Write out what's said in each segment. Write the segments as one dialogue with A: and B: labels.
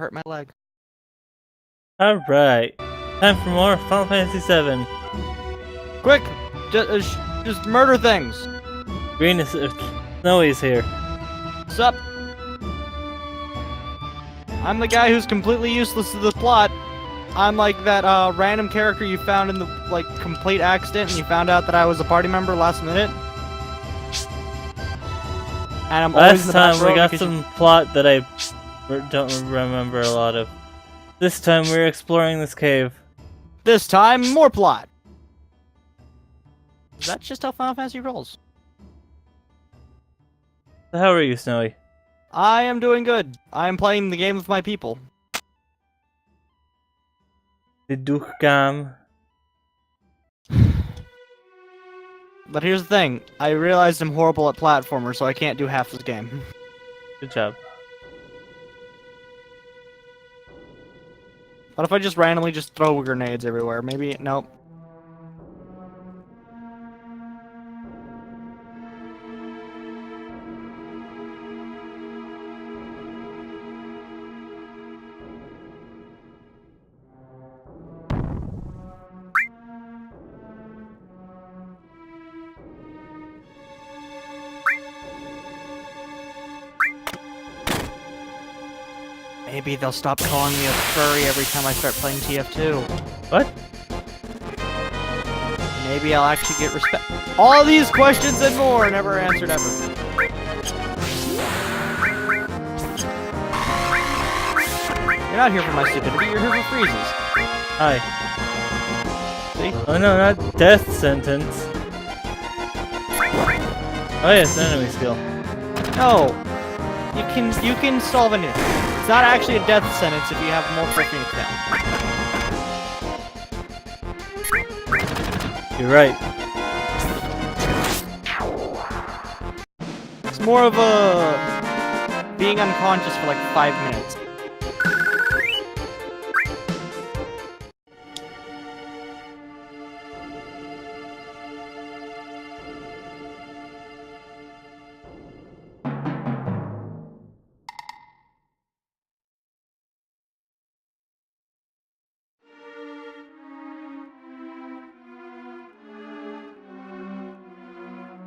A: hurt my leg.
B: Alright. Time for more Final Fantasy VII.
A: Quick! Just murder things!
B: Green is... Snowy's here.
A: Sup? I'm the guy who's completely useless to the plot. I'm like that random character you found in the complete accident and you found out that I was a party member last minute. And I'm always in the back
B: Last time
A: row
B: we got
A: because
B: some plot that I don't remember a lot of. This time we're exploring this cave.
A: This time, more plot! That's just how Final Fantasy rolls.
B: So how are you, Snowy?
A: I am doing good. I am playing the game with my people.
B: The Dukhgam.
A: But here's the thing. I realized I'm horrible at platformers, so I can't do half this game.
B: Good job.
A: What if I just randomly just throw grenades everywhere? Maybe... Nope. Maybe they'll stop calling me a furry every time I start playing TF2.
B: What?
A: Maybe I'll actually get respect. All these questions and more never answered ever. You're not here for my stupidity, you're here for freezes.
B: Hi.
A: See?
B: Oh no, not death sentence. Oh yes, enemy skill.
A: No. You can solve it. It's not actually a death sentence if you have multiple Phoenix down.
B: You're right.
A: It's more of a being unconscious for like 5 minutes.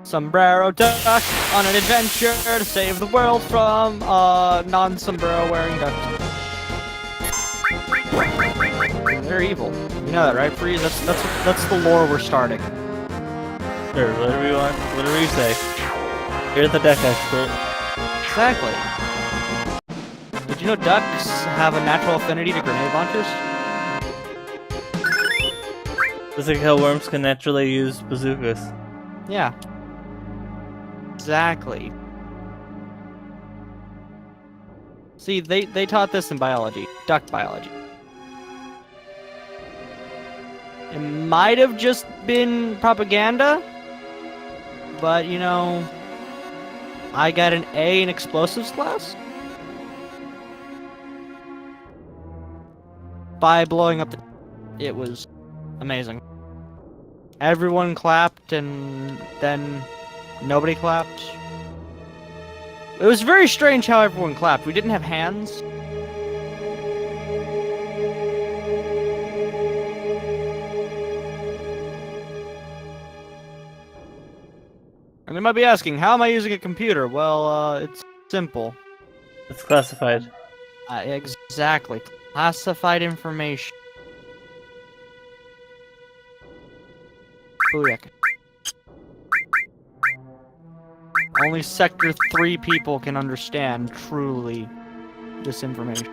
A: Sombrero duck on an adventure to save the world from non-sombrero wearing ducks. They're evil. You know that, right, Freeze? That's the lore we're starting.
B: Sure, whatever you want, whatever you say. You're the deck expert.
A: Exactly. Did you know ducks have a natural affinity to grenade launchers?
B: Just like how worms can naturally use bazookas.
A: Yeah. Exactly. See, they taught this in biology. Duck biology. It might have just been propaganda, but you know, I got an A in explosives class by blowing up the... It was amazing. Everyone clapped and then nobody clapped. It was very strange how everyone clapped. We didn't have hands. And they might be asking, how am I using a computer? Well, it's simple.
B: It's classified.
A: Exactly. Classified information. Booyaka. Only Sector 3 people can understand, truly, this information.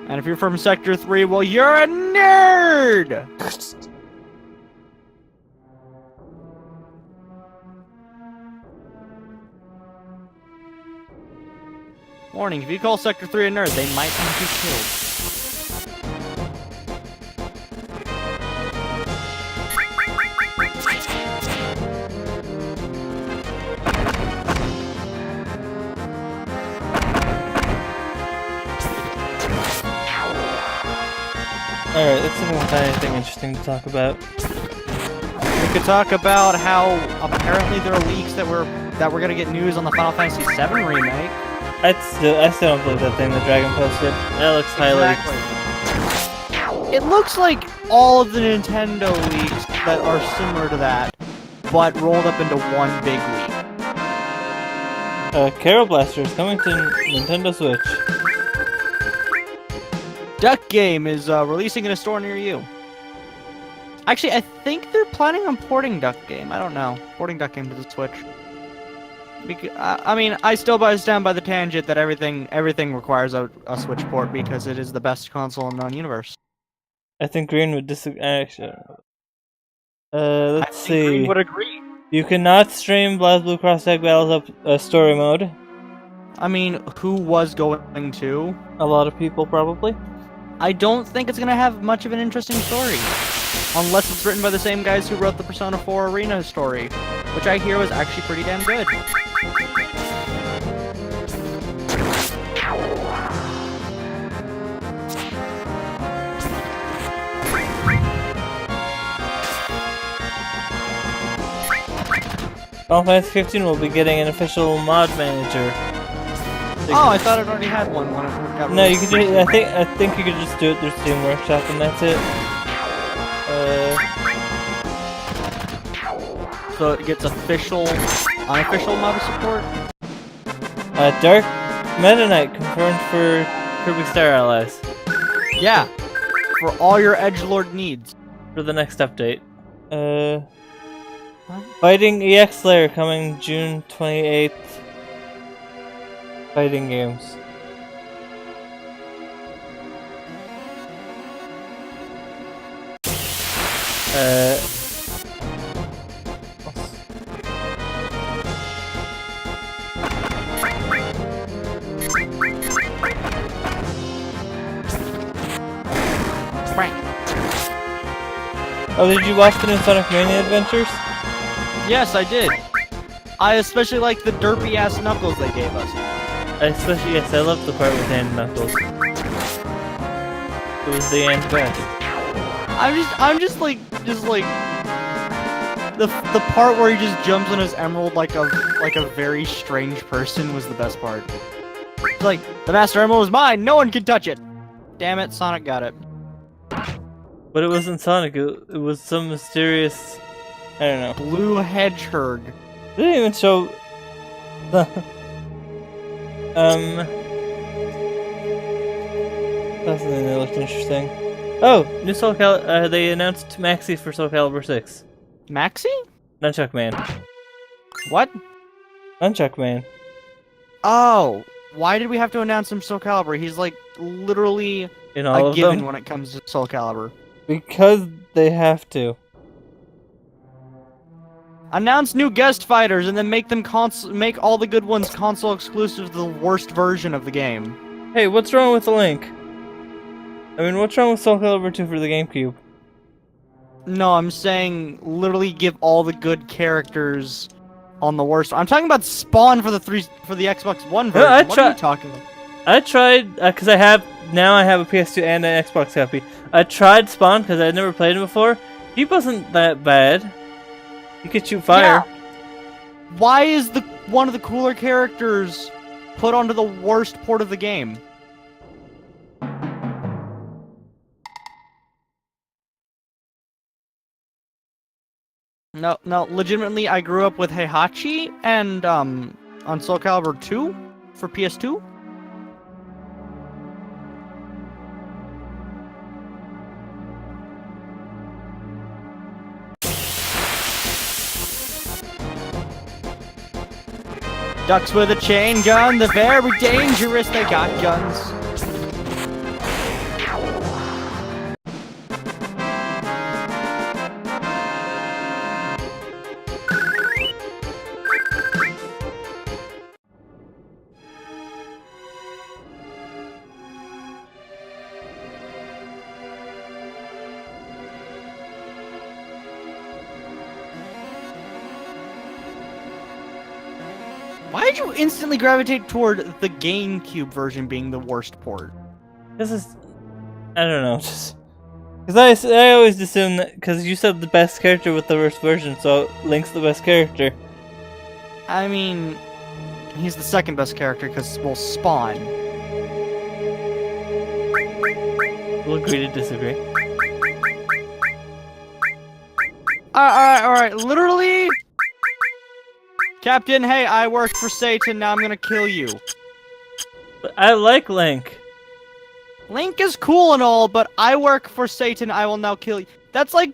A: And if you're from Sector 3, well, you're a nerd! Warning, if you call Sector 3 a nerd, they might want you killed.
B: Alright, let's see if we can find anything interesting to talk about.
A: We could talk about how apparently there are leaks that we're gonna get news on the Final Fantasy VII remake.
B: I still don't believe that thing that Dragon posted. That looks highly.
A: Exactly. It looks like all of the Nintendo leaks that are similar to that, but rolled up into one big leak.
B: Carol Blaster is coming to Nintendo Switch.
A: Duck Game is releasing in a store near you. Actually, I think they're planning on porting Duck Game. I don't know. Porting Duck Game to the Switch. I mean, I still stand by the tangent that everything requires a Switch port because it is the best console in the known universe.
B: I think Green would disagree. Actually, let's
A: I think
B: see.
A: Green would agree.
B: You cannot stream BlazBlue Cross Tag Battles up story mode.
A: I mean, who was going to?
B: A lot of people probably.
A: I don't think it's gonna have much of an interesting story. Unless it's written by the same guys who wrote the Persona 4 Arena story, which I hear was actually pretty damn good.
B: Final Fantasy 15 will be getting an official mod manager.
A: Oh, I thought it already had one when it got
B: No, you
A: released.
B: could. I think you could just do it through Steam Workshop, and that's it.
A: So it gets official, unofficial mod support?
B: Dark Meta Knight confirmed for Kirby Star Allies
A: Yeah, for all your edgelord needs.
B: for the next update. Fighting EX Slayer coming June 28th. Fighting games. Oh, did you watch the new Sonic Mania Adventures?
A: Yes, I did. I especially like the derpy ass Knuckles they gave us.
B: Especially, yes, I love the part with hand Knuckles. It was the end best.
A: I'm just like the part where he just jumps on his emerald like a very strange person was the best part. It's like, the Master Emerald is mine, no one can touch it. Damn it, Sonic got it.
B: But it wasn't Sonic, it was some mysterious, I don't know.
A: Blue Hedgehog.
B: They didn't even show the that's something that looked interesting. Oh, new Soul Calibur. They announced Maxi for Soul Calibur 6.
A: Maxi?
B: Nunchuck Man.
A: What?
B: Nunchuck Man.
A: Oh, why did we have to announce him Soul Calibur? He's like literally
B: In all
A: a
B: of
A: given
B: them.
A: when it comes to Soul Calibur.
B: Because they have to.
A: Announce new guest fighters and then make them make all the good ones console exclusive to the worst version of the game.
B: Hey, what's wrong with the Link? I mean, what's wrong with Soul Calibur 2 for the GameCube?
A: No, I'm saying literally give all the good characters on the worst. I'm talking about Spawn for the Xbox One version. What are you talking about?
B: I tried because I have a PS2 and an Xbox copy. I tried Spawn because I'd never played him before. He wasn't that bad. He could shoot fire.
A: Yeah. Why is one of the cooler characters put onto the worst port of the game? No, legitimately, I grew up with Heihachi and on Soul Calibur 2 for PS2. Ducks with a chain gun, they're very dangerous, they got guns. Why did you instantly gravitate toward the GameCube version being the worst port?
B: This is, I don't know, just because I always assume that because you said the best character with the worst version, so Link's the best character.
A: I mean, He's the second best character because, well, Spawn.
B: We'll agree to disagree.
A: Alright, literally... Captain, hey, I work for Satan, now I'm gonna kill you.
B: But I like Link.
A: Link is cool and all, but I work for Satan, I will now kill you. That's like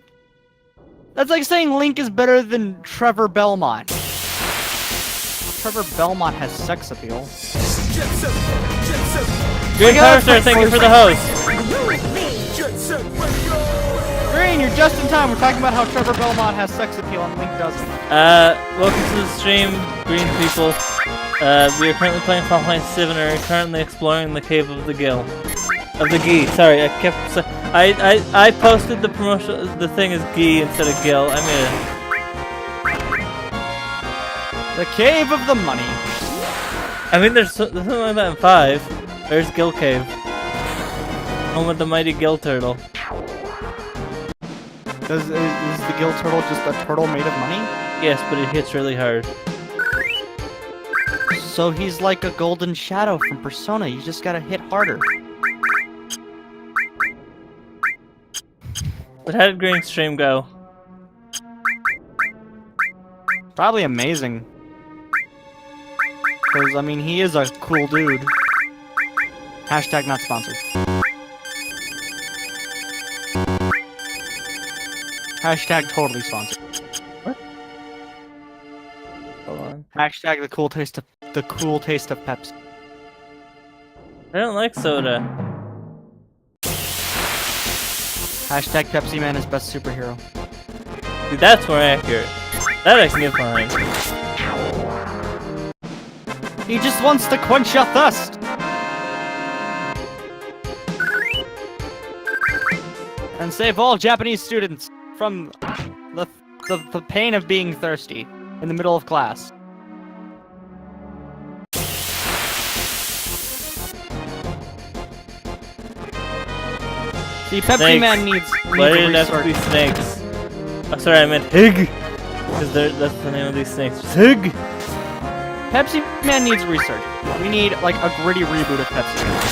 A: saying Link is better than Trevor Belmont. Trevor Belmont has sex appeal.
B: Green Power Star, thank you for the host.
A: Green, you're just in time. We're talking about how Trevor Belmont has sex appeal and Link doesn't.
B: Welcome to the stream, green people. We are currently playing Final Fantasy 7 and are currently exploring the cave of the Gill. Of the Gi. Sorry, I posted the promotion. The thing is Gi instead of Gill. I made it.
A: The Cave of the Money.
B: I mean, there's something like that in 5. There's Gill Cave. Home of the mighty Gill Turtle.
A: Is the Gill Turtle just a turtle made of money?
B: Yes, but it hits really hard.
A: So he's like a golden shadow from Persona. You just gotta hit harder.
B: But how did Green's stream go?
A: Probably amazing. Because, I mean, he is a cool dude. Hashtag not sponsored. Hashtag totally sponsored.
B: What? Hold on.
A: Hashtag the cool taste of Pepsi.
B: I don't like soda.
A: Hashtag Pepsi Man is best superhero.
B: Dude, that's more accurate. That I can get behind.
A: He just wants to quench your thirst! And save all Japanese students from the pain of being thirsty in the middle of class. See, Pepsi
B: Snakes.
A: Man needs
B: Why
A: a
B: did it have to
A: research.
B: be snakes? Oh, sorry, I meant Hig! Because that's the name of these snakes. Hig!
A: Pepsi Man needs research. We need, like, a gritty reboot of Pepsi Man.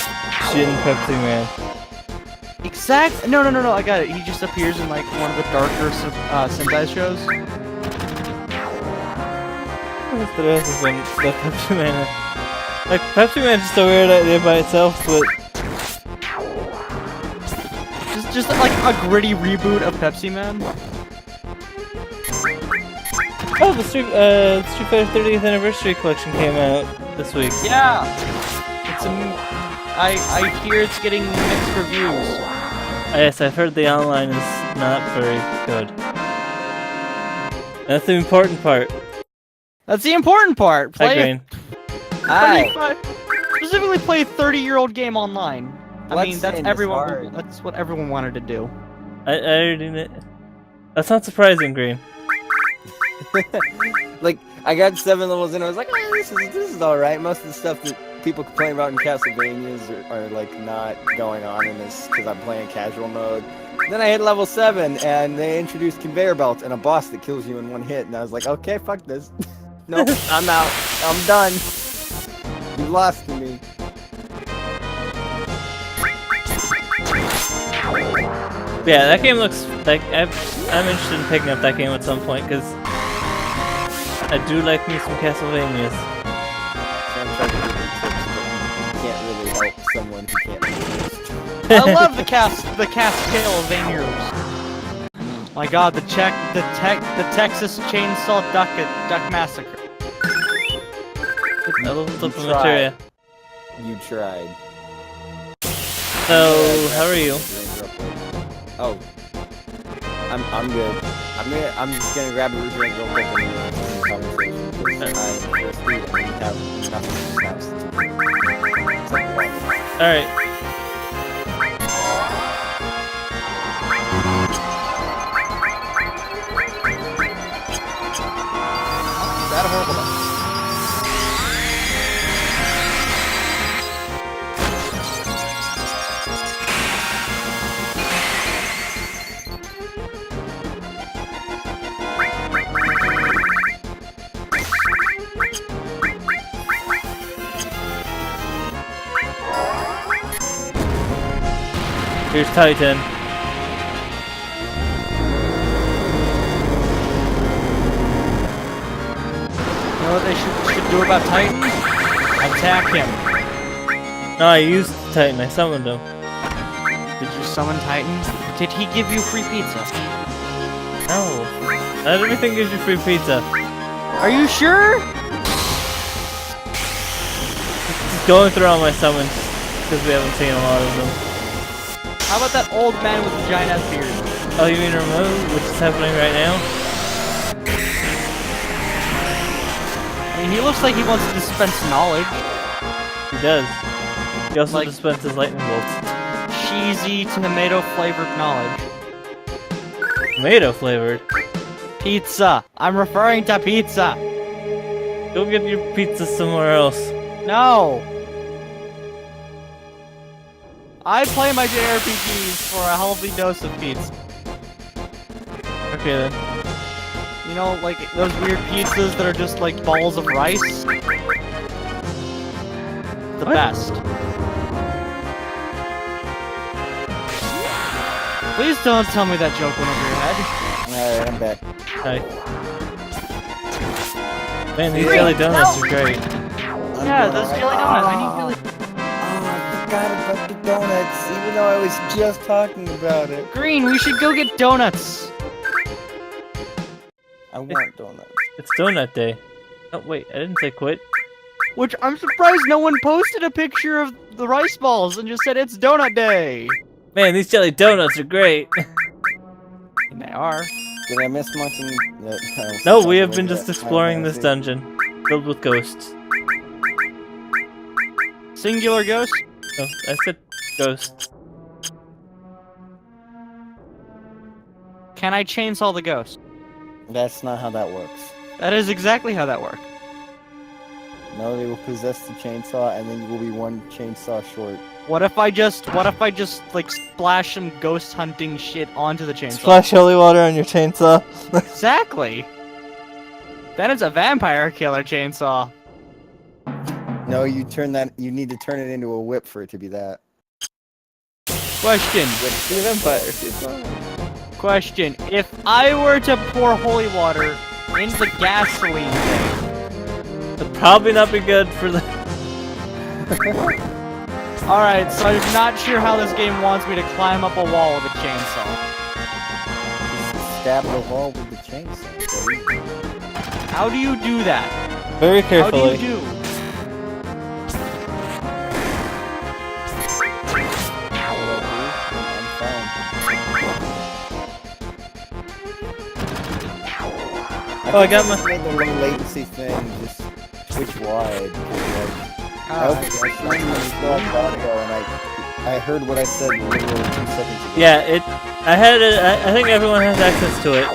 B: Shin Pepsi Man.
A: Exact. No, I got it. He just appears in, like, one of the darker Sentai shows.
B: What's the rest of them? The Pepsi Man. Like, Pepsi Man's just a weird idea by itself, but...
A: Just like a gritty reboot of Pepsi Man.
B: Oh, the Street Fighter 30th Anniversary Collection came out this week.
A: Yeah. It's I hear it's getting mixed reviews.
B: Yes, I've heard the online is not very good. That's the important part.
A: That's the important part.
B: Hi, Green.
A: Specifically play a 30-year-old game online. I mean, that's
C: Bloodstained is
A: everyone.
C: hard.
A: That's what everyone wanted to do.
B: I already knew. That's not surprising, Green.
C: Like, I got 7 levels in, I was like, oh, this is alright. Most of the stuff that people complain about in Castlevanias are like, not going on in this, because I'm playing casual mode. Then I hit level 7, and they introduced conveyor belts and a boss that kills you in one hit, and I was like, okay, fuck this. Nope, I'm out. I'm done. You lost to me.
B: Yeah, that game looks like I'm interested in picking up that game at some point because I do like me some Castlevanias.
C: I'm trying to do tricks, but you can't really help someone who can't do this.
A: I love the Cascale of Vaners. My God, the Texas Chainsaw Duck Massacre.
B: I love the
C: You
B: materia.
C: You tried.
B: So, how are you?
C: Oh, I'm good. I'm just gonna grab a root drink real quick and then conversation. I'm thirsty and have nothing else to do. It's like water.
B: Alright.
A: That horrible.
B: Here's Titan.
A: You know what they should do about Titan? Attack him.
B: No, I used Titan. I summoned him.
A: Did you summon Titan? Did he give you free pizza?
B: No. Not everything gives you free pizza.
A: Are you sure?
B: Just going through all my summons because we haven't seen a lot of them.
A: How about that old man with the giant ass beard?
B: Oh, you mean Remove, which is happening right now?
A: I mean, he looks like he wants to dispense knowledge.
B: He does. He also
A: Like-
B: dispenses lightning bolts.
A: Cheesy tomato flavored knowledge.
B: Tomato flavored.
A: Pizza. I'm referring to pizza.
B: Go get your pizza somewhere else.
A: No. I play my JRPGs for a healthy dose of pizza.
B: Okay then.
A: You know, like those weird pizzas that are just like balls of rice? The
B: What?
A: best. Please don't tell me that joke went over your head.
C: Alright, I'm back.
B: Hi. Man, these
A: Great,
B: jelly donuts
A: no.
B: are great.
A: Yeah, those jelly donuts. I need jelly.
C: Oh, I forgot about the donuts, even though I was just talking about it.
A: Green, we should go get donuts.
C: I want donuts.
B: It's donut day. Oh wait, I didn't say quit.
A: Which I'm surprised no one posted a picture of the rice balls and just said it's donut day.
B: Man, these jelly donuts are great.
A: And they are.
C: Did I miss much in
B: No, we have been just exploring this dungeon filled with ghosts.
A: Singular ghost?
B: No, I said ghosts.
A: Can I chainsaw the ghost?
C: That's not how that works.
A: That is exactly how that works.
C: No, they will possess the chainsaw, and then you will be one chainsaw short.
A: What if I just like splash some ghost hunting shit onto the chainsaw?
B: Splash holy water on your chainsaw.
A: Exactly. Then it's a vampire killer chainsaw.
C: No, you need to turn it into a whip for it to be that.
A: Question.
C: Be a vampire.
A: Question. If I were to pour holy water into the gasoline thing,
B: It'd probably not be good for the.
A: alright, so I'm not sure how this game wants me to climb up a wall with a chainsaw.
C: Just stab the wall with the chainsaw. Baby.
A: How do you do that?
B: Very
A: How
B: carefully.
A: do you do?
C: I'm fine.
B: Oh, I got my.
C: made the low latency thing just switch wide. I listened to the audio and I heard what I said literally 2 seconds ago.
B: Yeah, it. I had it. I think everyone has access to it.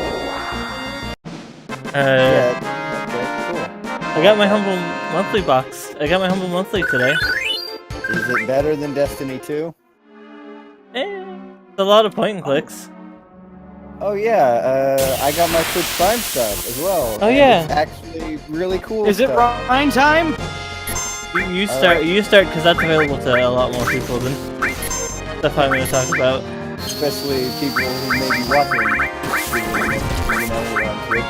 C: Yeah, okay,
B: I got my humble monthly box. I got my humble monthly today.
C: cool. Is it better than Destiny 2?
B: It's a lot of point and clicks.
C: Oh yeah, I got my Twitch Prime stuff as well.
B: Oh,
C: and
B: yeah.
C: it's actually really cool.
A: Is it
C: stuff.
A: Rhine time?
B: You start because that's available to a lot more people than stuff I'm going to talk about.
C: Especially people who may be watching, you know, on Twitch.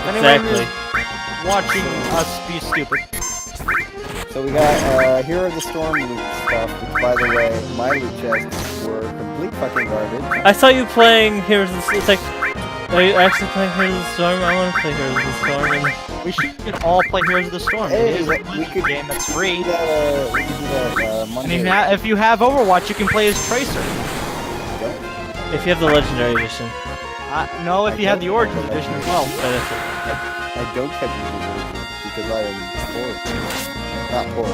A: Anyone
B: Exactly.
A: who's watching us be stupid.
C: So we got Hero of the Storm loot stuff, which by the way, my loot chests were complete fucking garbage.
B: I saw you playing Heroes of the Storm. It's like, are you actually playing Heroes of the Storm? I want to play Heroes of the Storm. And
A: We should all play Heroes of the Storm.
C: Hey,
A: it is a
C: we
A: good
C: could-
A: game that's free.
C: We could do that
A: And
C: Monday.
A: if you have Overwatch, you can play as Tracer.
B: if you have the Legendary Edition.
A: No, if you have the Origins Edition as well.
B: But that's it.
C: I don't have the because I am poor. Not poor.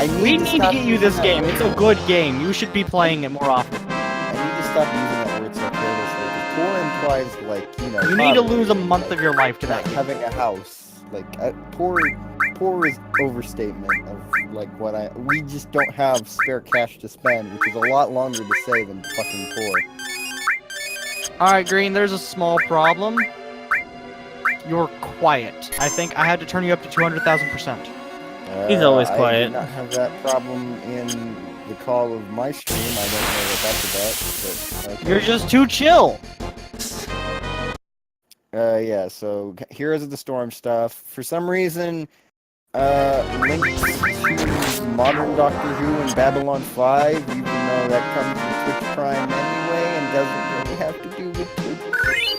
C: I need
A: We
C: to
A: need to
C: stop
A: get you
C: using
A: this
C: that
A: game.
C: word.
A: It's a good game. You should be playing it more often.
C: I need to stop using that word so carelessly. Poor implies like, you know.
A: You need to
C: poverty,
A: lose a month
C: like,
A: of your life to that
C: not
A: game.
C: having a house. Like poor is overstatement of like what we just don't have spare cash to spend, which is a lot longer to say than fucking poor.
A: Alright, Green, there's a small problem. You're quiet. I think I had to turn you up to 200,000%.
B: He's always
C: I
B: quiet.
C: did not have that problem in the call of my stream. I don't know what that's about, but okay.
A: You're just too chill.
C: Yeah, so Heroes of the Storm stuff. For some reason, links to modern Doctor Who and Babylon 5, even though that comes with Twitch Prime anyway and doesn't really have to do with Twitch.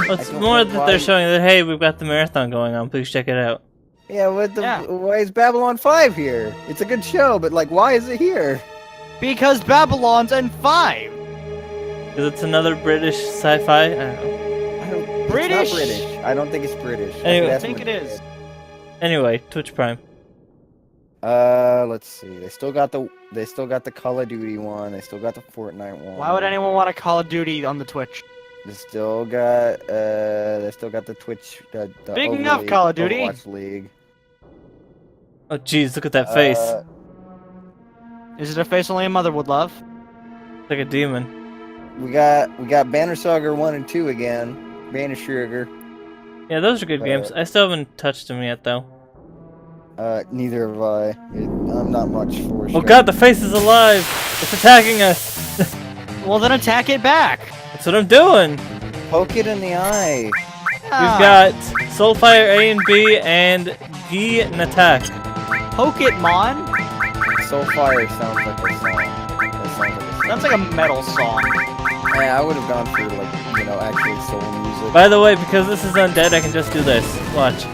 B: Well, it's
C: I don't
B: more
C: know
B: that
C: why-
B: they're showing that, hey, we've got the marathon going on, please check it out.
C: Yeah, what the?
A: Yeah.
C: Why is Babylon 5 here? It's a good show, but like, why is it here?
A: Because Babylon's in 5.
B: Because it's another British sci-fi? I don't know.
A: British?
C: It's not British. I don't think it's British.
B: Anyway,
A: I
C: That's
A: think
C: what
A: it is.
B: Anyway, Twitch Prime.
C: Let's see. They still got the Call of Duty one. They still got the Fortnite one.
A: Why would anyone want a Call of Duty on the Twitch?
C: They still got the Twitch. The
A: Big
C: Overleague-
A: enough, Call of Duty.
C: Overwatch League.
B: Oh jeez, look at that face.
A: Is it a face only a mother would love?
B: Like a demon.
C: We got Banner Saga 1 and 2 again. Banner Sugar.
B: Yeah, those are good games. I still haven't touched them yet, though.
C: Neither have I. I'm not much for.
B: Oh god, the face is alive! It's attacking us!
A: Well, then attack it back.
B: That's what I'm doing!
C: Poke it in the eye.
B: We've got Soulfire A and B and Gi and Attack.
A: Poke it, Mon.
C: Soulfire sounds like a song. That sounds like a song.
A: Sounds like a metal song.
C: Yeah, I would have gone for actually soul music.
B: By the way, because this is undead, I can just do this. Watch.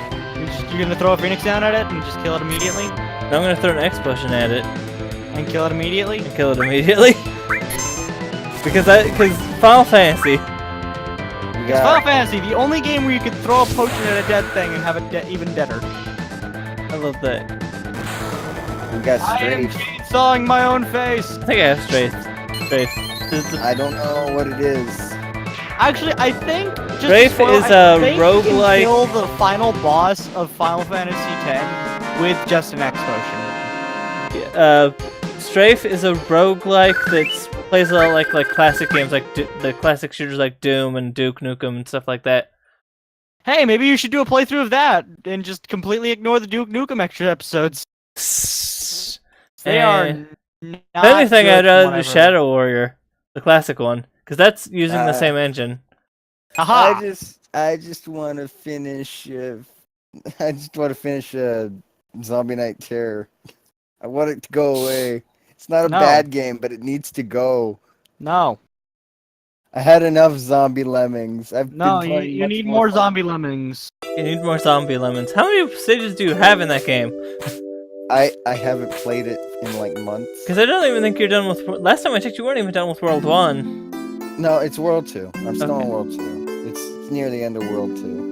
A: You're gonna throw a phoenix down at it and just kill it immediately?
B: Now I'm gonna throw an explosion at it
A: And kill it immediately?
B: and kill it immediately. because Final Fantasy.
C: We
A: Final
C: got
A: Fantasy, the only game where you could throw a potion at a dead thing and have it even deader.
B: I love that.
C: we got
A: I am
C: Strafe.
A: chainsawing my own face.
B: I think I have Strafe. This is the-
C: I don't know what it is.
A: Actually, I think just to
B: Strafe
A: spoil,
B: is
A: I
B: a
A: think you
B: roguelike-
A: can kill the final boss of Final Fantasy X with just an X potion.
B: Strafe is a roguelike that plays a lot like classic games, like the classic shooters like Doom and Duke Nukem and stuff like that.
A: Hey, maybe you should do a playthrough of that and just completely ignore the Duke Nukem extra episodes. They are
B: And
A: not
B: if anything,
A: good
B: I'd
A: from
B: rather
A: what
B: do
A: I've heard.
B: Shadow Warrior, the classic one, because that's using the same engine.
A: Aha!
C: I just want to finish. I just want to finish Zombie Night Terror. I want it to go away. It's not a
A: No.
C: bad game, but it needs to go.
A: No.
C: I had enough Zombie Lemmings.
A: No, you need more Zombie Lemmings.
B: You need more zombie lemons. How many stages do you have in that game?
C: I haven't played it in like months.
B: Because I don't even think you're done with. Last time I checked, you weren't even done with World 1.
C: No, it's World 2. I'm still
B: Okay.
C: on World 2. It's near the end of World 2.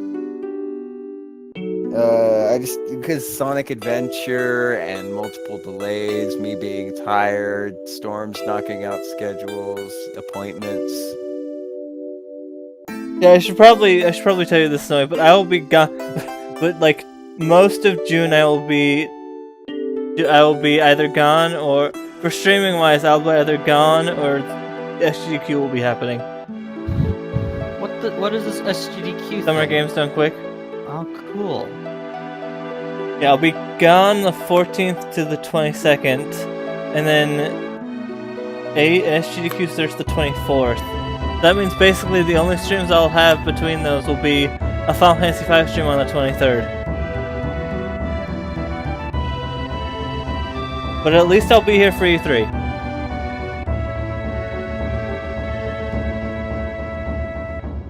C: Because Sonic Adventure and multiple delays, me being tired, storms knocking out schedules, appointments.
B: Yeah, I should probably tell you this, Snowy, but I will be gone. But like most of June, I will be either gone or, for streaming wise, I'll be either gone or SGDQ will be happening.
A: What is this SGDQ
B: Summer
A: thing?
B: Games Done Quick.
A: Oh, cool.
B: Yeah, I'll be gone the 14th to the 22nd, and then SGDQ starts the 24th. That means basically the only streams I'll have between those will be a Final Fantasy V stream on the 23rd. But at least I'll be here for E3.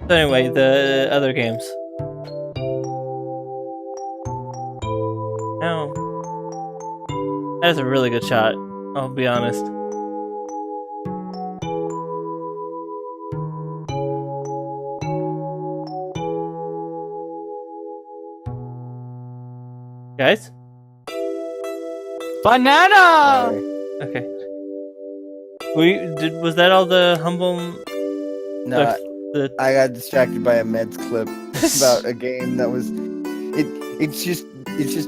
B: So anyway, the other games. Now, that is a really good shot, I'll be honest. Guys?
A: Banana!
C: Sorry.
B: Okay. Was that all the humble...
C: No,
B: the
C: I got distracted by a Meds clip about a game that was. It's just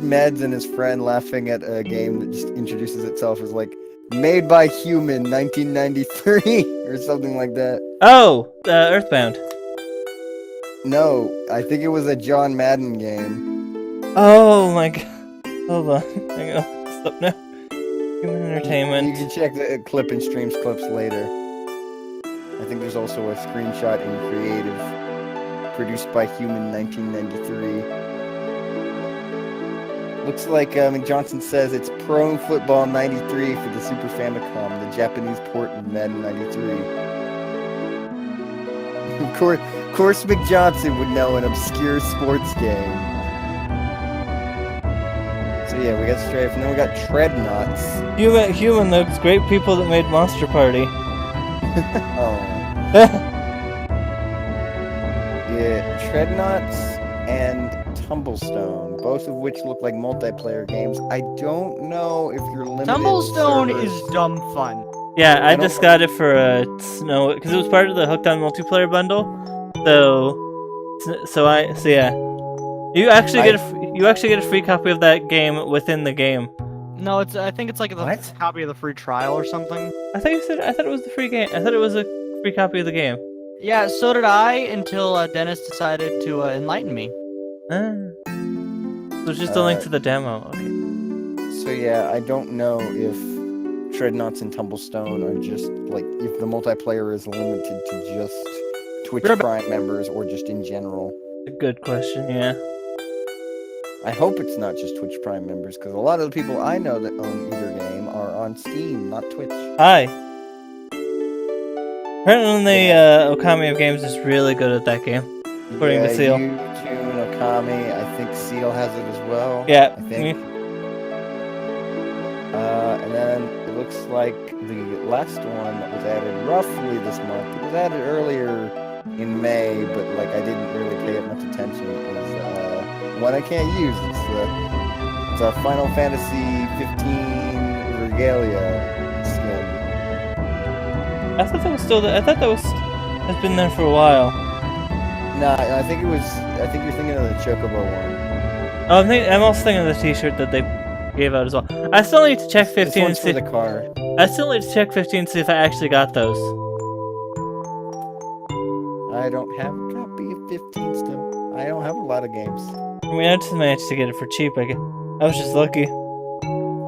C: Meds and his friend laughing at a game that just introduces itself as like made by human 1993 or something like that.
B: Oh! Earthbound.
C: No, I think it was a John Madden game.
B: Oh my god. Hold on. Hang on. Stop now. Give Human
C: You
B: Entertainment.
C: can check the clip and streams clips later. I think there's also a screenshot in Creative, produced by Human 1993. Looks like Johnson says it's Pro Football 93 for the Super Famicom, the Japanese port of Madden 93. Of course, McJohnson would know an obscure sports game. So yeah, we got Strafe, and then we got Treadnoughts.
B: Human, those great people that made Monster Party.
C: Oh. Yeah, Treadnoughts and Tumblestone, both of which look like multiplayer games. I don't know if you're limited.
A: Tumblestone
C: servers.
A: is dumb fun.
B: Yeah, I
C: I don't
B: just
C: know.
B: got it for Snow because it was part of the Hooked on Multiplayer bundle. So yeah, you actually get a free copy of that game within the game.
A: No, I think it's like a
C: What?
A: copy of the free trial or something.
B: I thought it was the free game. I thought it was a free copy of the game.
A: Yeah, so did I until Dennis decided to enlighten me.
B: So it's just a link to the demo. Okay.
C: So yeah, I don't know if Treadnoughts and Tumblestone are just like if the multiplayer is limited to just Twitch Prime members or just in general.
B: A good question. Yeah.
C: I hope it's not just Twitch Prime members, because a lot of the people I know that own either game are on Steam, not Twitch.
B: Hi. Apparently, Okami of Games is really good at that game. According to Seal.
C: You, June, Okami, I think Seal has it as well.
B: Yeah.
C: I think. And then it looks like the last one that was added roughly this month. It was added earlier in May, but like I didn't really pay it much attention. Is one I can't use. It's a Final Fantasy 15 Regalia skin.
B: I thought that was still. I thought that has been there for a while.
C: Nah, I think it was. I think you're thinking of the Chocobo one.
B: Oh, I'm also thinking of the T-shirt that they gave out as well. I still need to check 15
C: This
B: and
C: one's
B: see.
C: for the car.
B: I still need to check 15 and see if I actually got those.
C: I don't have a copy of 15 still. I don't have a lot of games.
B: I mean, I just managed to get it for cheap. I was just lucky.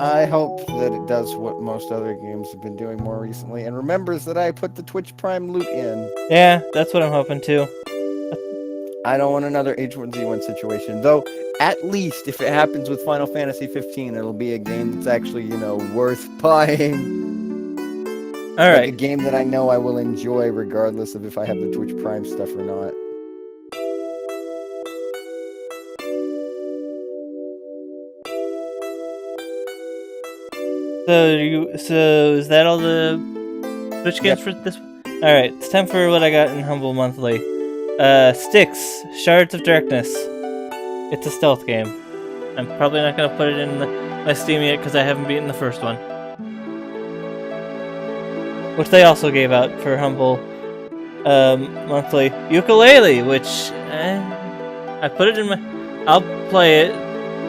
C: I hope that it does what most other games have been doing more recently and remembers that I put the Twitch Prime loot in.
B: Yeah, that's what I'm hoping too.
C: I don't want another H1Z1 situation. Though, at least if it happens with Final Fantasy 15, it'll be a game that's actually, worth buying.
B: All
C: Like a
B: right.
C: game that I know I will enjoy regardless of if I have the Twitch Prime stuff or not.
B: So is that all the Twitch games for this? All right, it's time for what I got in Humble Monthly. Styx, Shards of Darkness. It's a stealth game. I'm probably not gonna put it in my Steam yet because I haven't beaten the first one, which they also gave out for Humble Monthly. Ukulele, which I put it in my. I'll play it.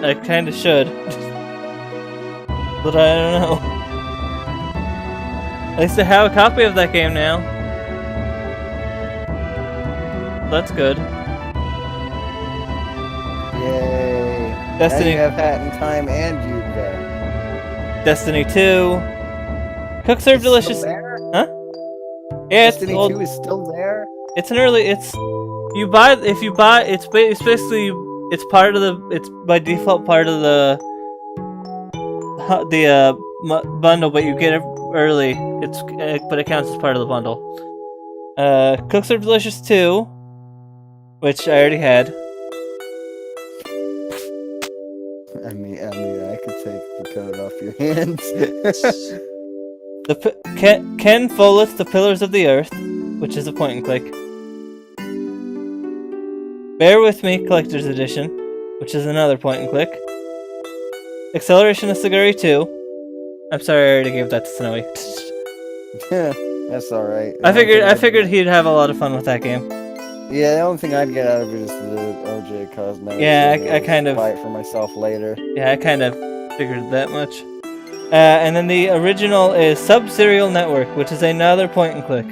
B: I kind of should. But I don't know. At least I have a copy of that game now. That's good.
C: Yay!
B: Destiny.
C: Now you have Hat in Time and Yuga.
B: Destiny 2. Cook Serve Delicious.
C: Huh?
B: Yeah, it's
C: Destiny
B: old.
C: 2 is still there?
B: It's an early. It's basically it's part of the. It's by default part of the bundle, but you get it early. But it counts as part of the bundle. Cook Serve Delicious 2, which I already had.
C: I mean, I could take the code off your hands.
B: Ken Follett's The Pillars of the Earth, which is a point and click. Bear With Me Collector's Edition, which is another point and click. Acceleration of Sagari 2. I'm sorry, I already gave that to Snowy.
C: That's alright.
B: I figured he'd have a lot of fun with that game.
C: Yeah, the only thing I'd get out of it is the OJ cosmetics.
B: Yeah,
C: and
B: I kind of
C: buy it for myself later.
B: Yeah, I kind of figured that much. And then the original is Sub-Serial Network, which is another point and click.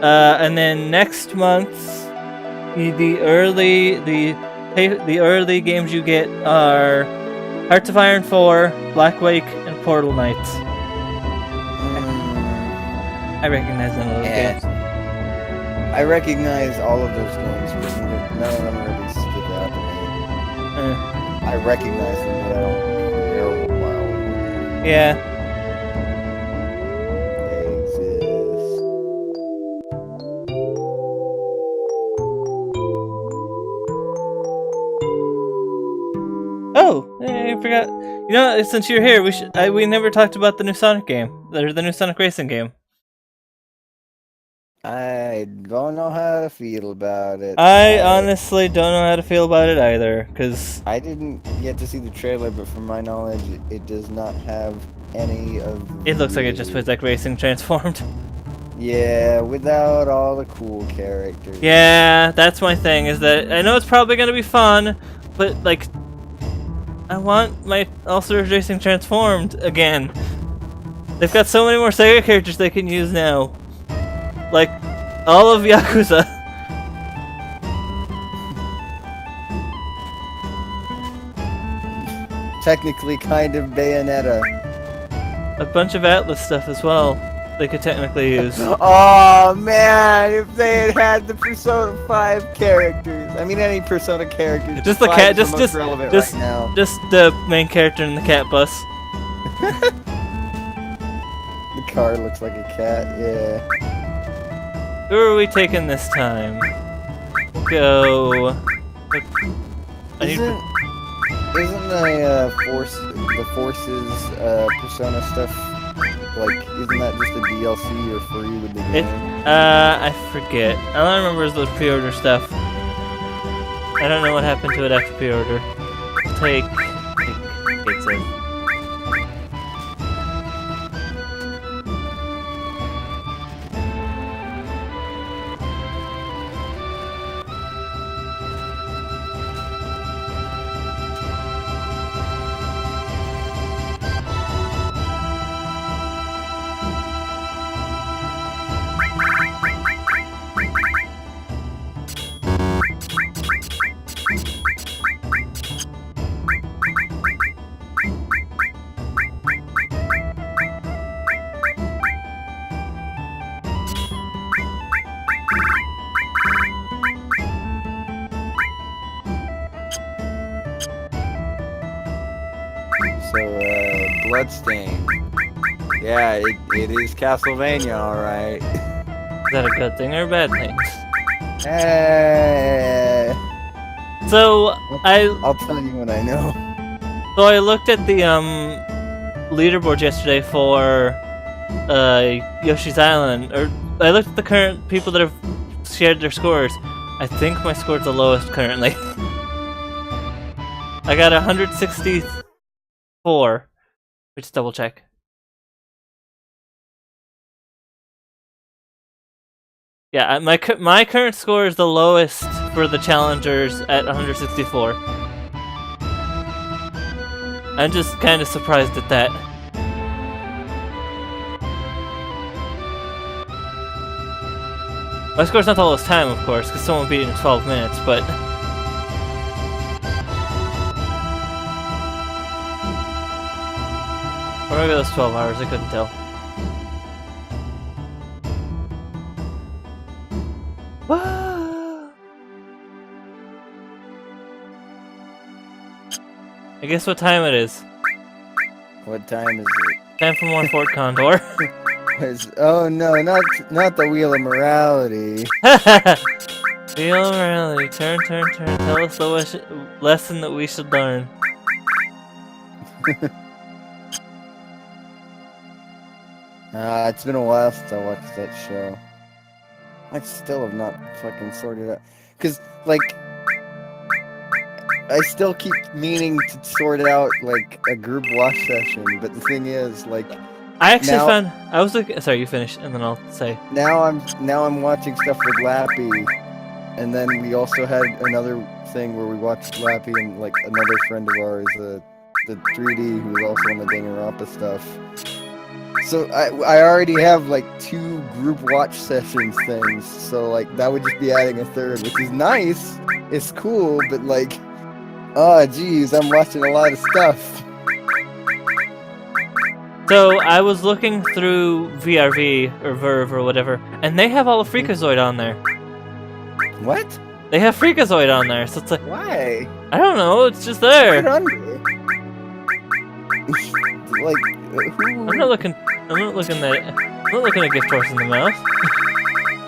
B: And then next month, the early games you get are Hearts of Iron 4, Black Wake, and Portal Knights. I recognize none of those
C: Yeah.
B: games.
C: I recognize all of those games, but none of them really stick out to me. I recognize them, but I don't care well
B: Yeah.
C: they exist.
B: Oh, I forgot. You know, since you're here, we never talked about the new Sonic game. There's the new Sonic Racing game.
C: I don't know how to feel about it.
B: I honestly don't know how to feel about it either, because
C: I didn't get to see the trailer, but from my knowledge, it does not have any of.
B: it looks like it just plays like racing transformed.
C: Yeah, without all the cool characters.
B: Yeah, that's my thing, is that I know it's probably going to be fun, but, like, I want my All-Stars Racing transformed again. They've got so many more Sega characters they can use now. Like, all of Yakuza.
C: Technically, kind of Bayonetta.
B: A bunch of Atlas stuff as well they could technically use.
C: Oh man, if they had the Persona 5 characters. I mean, any Persona characters.
B: Just the
C: 5
B: cat-
C: is the
B: just-
C: most
B: just-
C: relevant
B: just-
C: right now.
B: Just the main character in the cat bus.
C: The car looks like a cat, yeah.
B: Who are we taking this time? Go. I need
C: Isn't the Forces Persona stuff, like, isn't that just a DLC or free with the
B: It-
C: game?
B: I forget. All I remember is the pre-order stuff. I don't know what happened to it after pre-order. Take pizza.
C: So, Bloodstain. Yeah, it is Castlevania, alright.
B: Is that a good thing or a bad thing?
C: Hey,
B: So
C: I'll tell you when I know.
B: I looked at the leaderboard yesterday for Yoshi's Island, or I looked at the current people that have shared their scores. I think my score's the lowest currently. I got 164. Let's double check. Yeah, my current score is the lowest for the challengers at 164. I'm just kind of surprised at that. My score's not the lowest time, of course, because someone beat it in 12 minutes, but... Or maybe it was 12 hours, I couldn't tell. I guess what time it is.
C: What time is it?
B: Time for more Fort Condor.
C: Oh no, not the Wheel of Morality.
B: Wheel of Morality, turn. Tell us the lesson that we should learn.
C: It's been a while since I watched that show. I still have not fucking sorted out. Cause, like, I still keep meaning to sort out, like, a group watch session, but the thing is, like,
B: I actually
C: Now-
B: found. I was looking. Sorry, you finish, and then I'll say.
C: now I'm watching stuff with Lappy, and then we also had another thing where we watched Lappy and, like, another friend of ours, the 3D, who was also in the Danganronpa stuff. So I already have like 2 group watch sessions things, so like that would just be adding a third, which is nice. It's cool, but like Oh, geez, I'm watching a lot of stuff.
B: So I was looking through VRV or Verve or whatever, and they have all of Freakazoid on there.
C: What?
B: They have Freakazoid on there, so it's like
C: Why?
B: I don't know, it's just
C: Put
B: there.
C: it on there. Like, who?
B: I'm not looking at Gift Horse in the Mouth.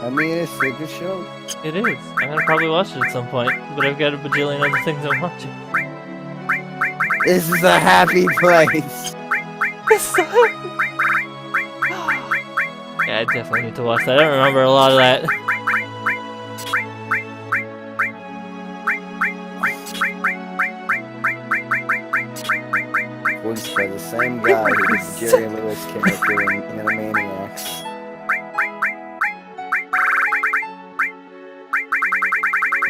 C: I mean, it's a good show.
B: It is. I'm gonna probably watch it at some point, but I've got a bajillion other things I'm watching.
C: This is a happy place.
B: Yeah, I definitely need to watch that. I don't remember a lot of that.
C: Voiced by the same guy who did the Jerry Lewis character in Animaniacs.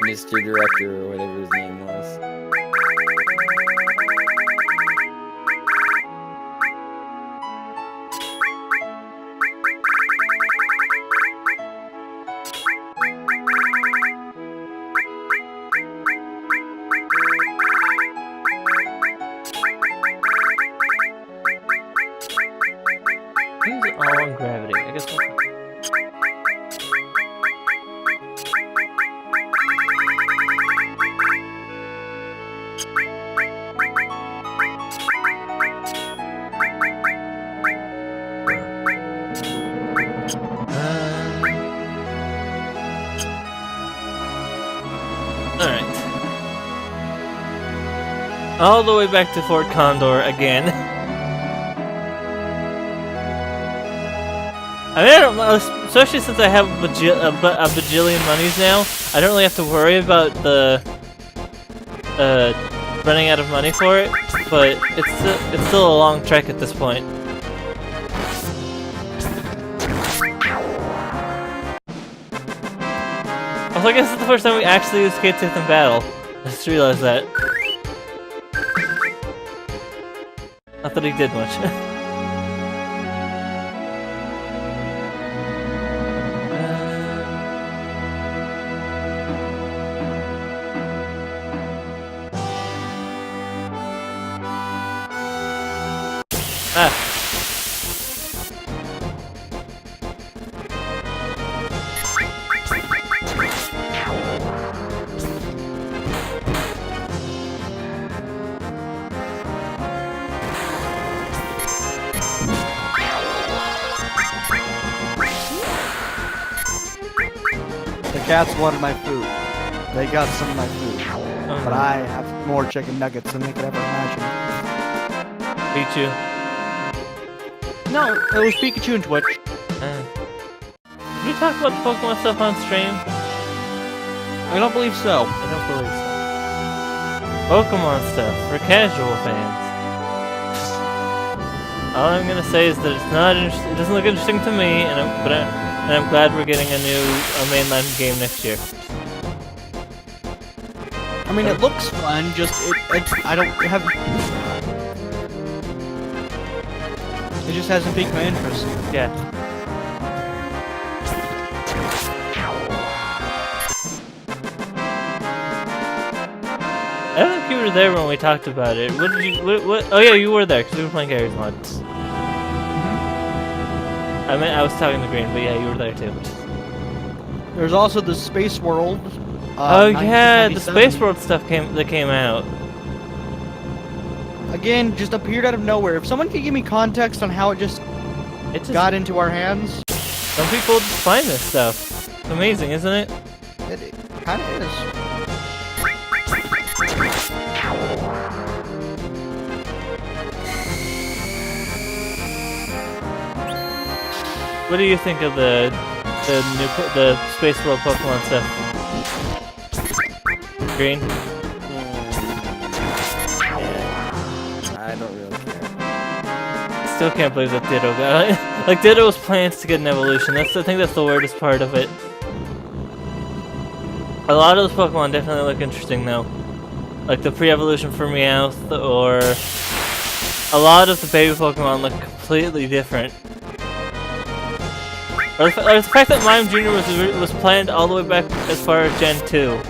C: Mr. Director, or whatever his name was.
B: These are all on gravity. I guess. Alright. All the way back to Fort Condor again. I mean, I don't know, especially since I have a bajillion monies now, I don't really have to worry about the running out of money for it, but it's still a long trek at this point. Also, I guess it's the first time we actually used Kate Sith in battle. I just realized that. Not that he did much.
A: The cats wanted my food. They got some of my food. But I have more chicken nuggets than they could ever imagine.
B: Pichu.
A: No, it was Pikachu and Twitch.
B: Did we talk about the Pokemon stuff on stream?
A: I don't believe so.
B: I don't believe so. Pokemon stuff for casual fans. All I'm gonna say is that it's not. It doesn't look interesting to me, and I'm glad we're getting a mainline game next year.
A: I mean, it looks fun. Just I don't have. It just hasn't piqued my interest.
B: Yeah. I don't think you were there when we talked about it. What did you? What? Oh yeah, you were there because we were playing Gary's Mods. I mean, I was talking to Green, but yeah, you were there too.
A: There's also the Space World.
B: Oh yeah, the
A: 1997.
B: Space World stuff came out.
A: Again, just appeared out of nowhere. If someone could give me context on how it just got into our hands,
B: Some people just find this stuff. It's amazing, isn't it?
A: it kind of is.
B: What do you think of the Space World Pokemon stuff? Green?
C: I don't really care.
B: Still can't believe that Ditto got it. Like, Ditto was plans to get an evolution. I think that's the weirdest part of it. A lot of those Pokemon definitely look interesting, though. Like the pre-evolution for Meowth, or a lot of the baby Pokemon look completely different. Or the fact that Mime Jr. was planned all the way back as far as Gen 2.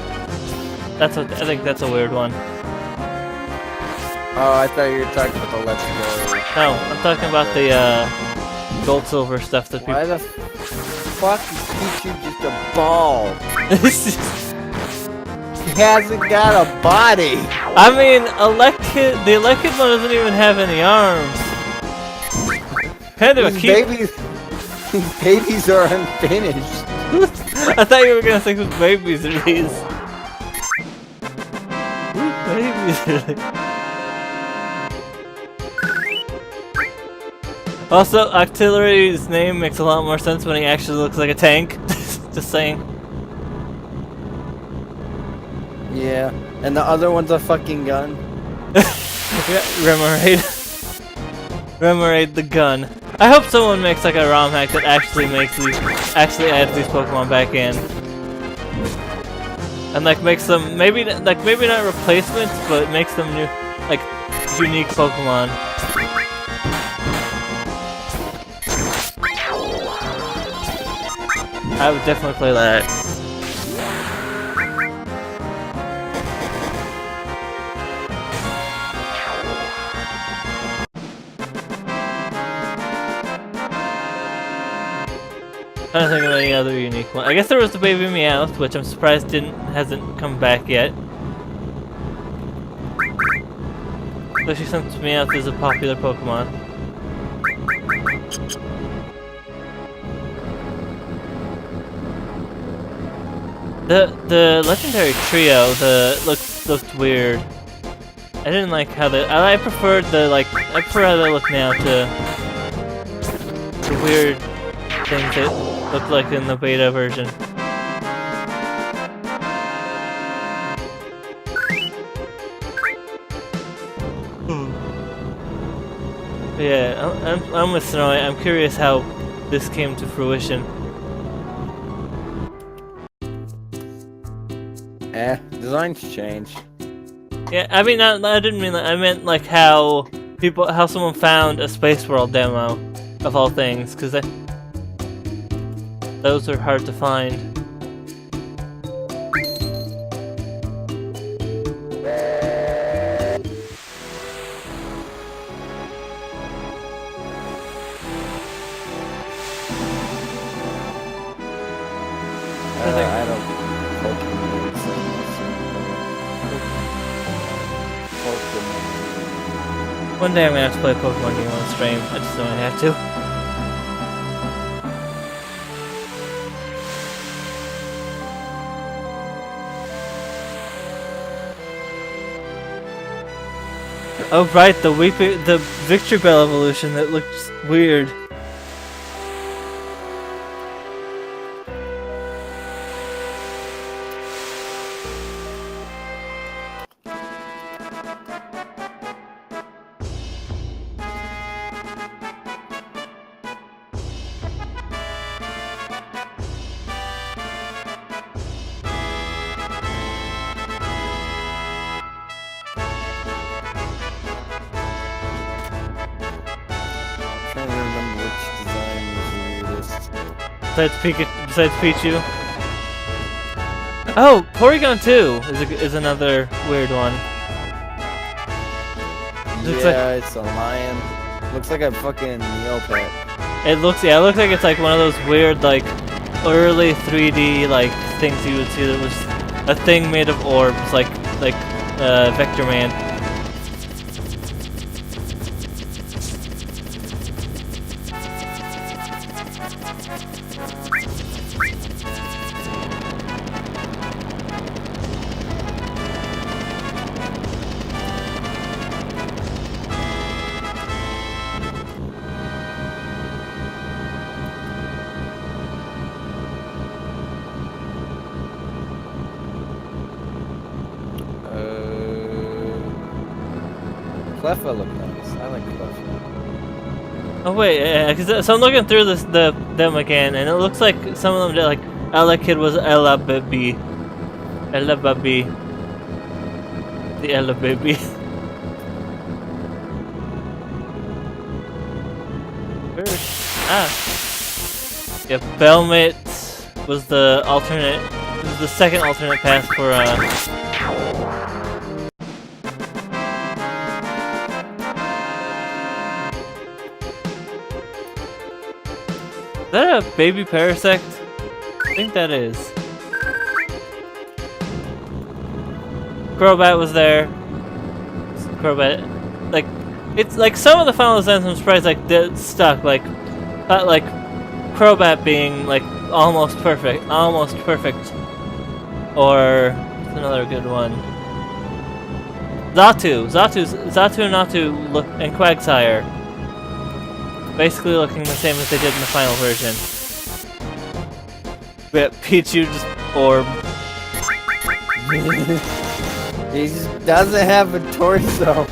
B: I think that's a weird one.
C: Oh, I thought you were talking about the Let's Go.
B: No, I'm talking about the gold silver stuff that people.
C: Why the fuck is Pichu just a ball? He hasn't got a body.
B: I mean, the Elekid one doesn't even have any arms. Kind of a cute.
C: These babies are unfinished.
B: I thought you were gonna say whose babies are these. Whose babies are these? Also, Octillery's name makes a lot more sense when he actually looks like a tank. Just saying.
C: Yeah, and the other one's a fucking gun.
B: Yeah, Remoraid. Remoraid the gun. I hope someone makes like a ROM hack that actually adds these Pokemon back in. And like makes them maybe not replacements, but makes them new, like unique Pokemon. I would definitely play that. I don't think of any other unique one. I guess there was the Baby Meowth, which I'm surprised hasn't come back yet. Especially since Meowth is a popular Pokemon. The legendary trio, looked weird. I didn't like how I preferred I prefer how they look now to the weird things that looked like in the beta version. Yeah, I'm with Snowy. I'm curious how this came to fruition.
C: Designs change.
B: Yeah, I mean, I didn't mean that. I meant like how someone found a Space World demo of all things, because those are hard to find.
C: I don't.
B: One day I'm gonna have to play a Pokemon game on stream. I just know I have to. Oh right, the Victory Bell evolution that looks weird. Besides Pichu. Oh, Porygon 2 is another weird one.
C: Yeah, it's a lion. Looks like a fucking Neopet.
B: It looks like it's like one of those weird like early 3D like things you would see that was a thing made of orbs, like Vector Man.
C: Cleffa look nice. I like Cleffa.
B: Oh wait, so I'm looking through them again, and it looks like some of them did, like Elekid was Ella Baby, the Ella Baby. Yeah, Belmit was the alternate. This is the second alternate path for that a baby Parasect? I think that is. Crobat was there. Crobat, like, it's like some of the final designs I'm surprised like stuck. Like Crobat being like almost perfect, or what's another good one? Zatu and Natu look, and Quagsire, basically looking the same as they did in the final version. But Pichu just orb.
C: He just doesn't have a torso.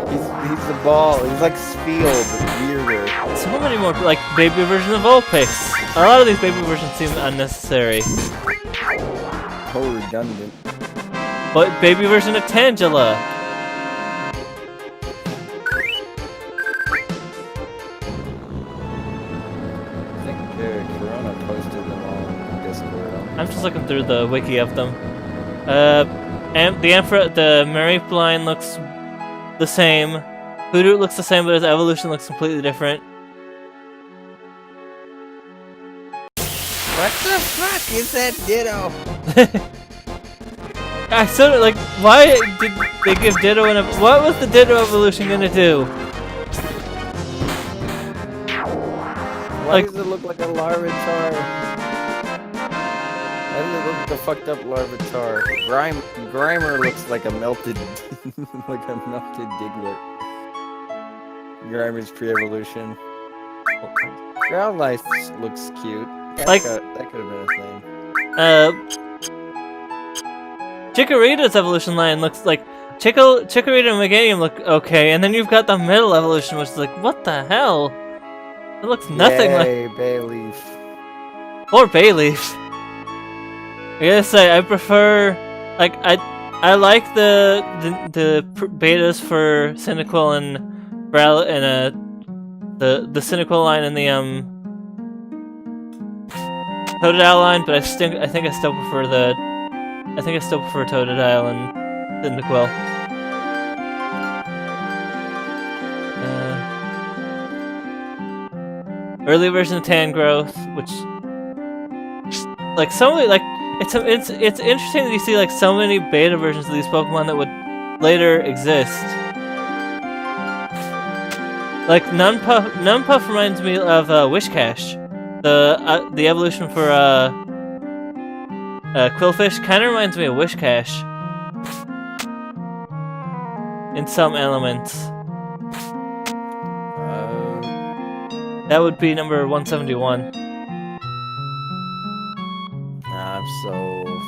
C: He's a ball. He's like Spiel, but weirder.
B: So many more like baby version of Vulpix. A lot of these baby versions seem unnecessary.
C: Oh, redundant.
B: But baby version of Tangela.
C: I think Corona posted them all on Discord.
B: I'm just looking through the wiki of them. The Mareep line looks the same. Hoodoo looks the same, but his evolution looks completely different.
C: What the fuck is that Ditto?
B: I still like. Why did they give Ditto an? What was the Ditto evolution gonna do?
C: Why does it look like a Larvitar? Why does it look like a fucked up Larvitar? Grimer looks like a melted, Diglett. Grimer's pre-evolution. Growlithe looks cute. That
B: Like-
C: could have been a thing.
B: Chikorita's evolution line looks like Chikorita and Meganium look okay, and then you've got the middle evolution, which is like, what the hell? It looks nothing like.
C: Yay, Bayleaf.
B: Or Bayleaf. I gotta say, I prefer, like, I like the betas for Cyndaquil and the Cyndaquil line and the Totodile line, but I think I still prefer Totodile and Cyndaquil. Early version of Tangrowth, which, like, it's interesting that you see like so many beta versions of these Pokemon that would later exist. Like Nunpuff reminds me of Wishcash. The evolution for Quillfish kind of reminds me of Wishcash in some elements. That would be number 171.
C: I'm so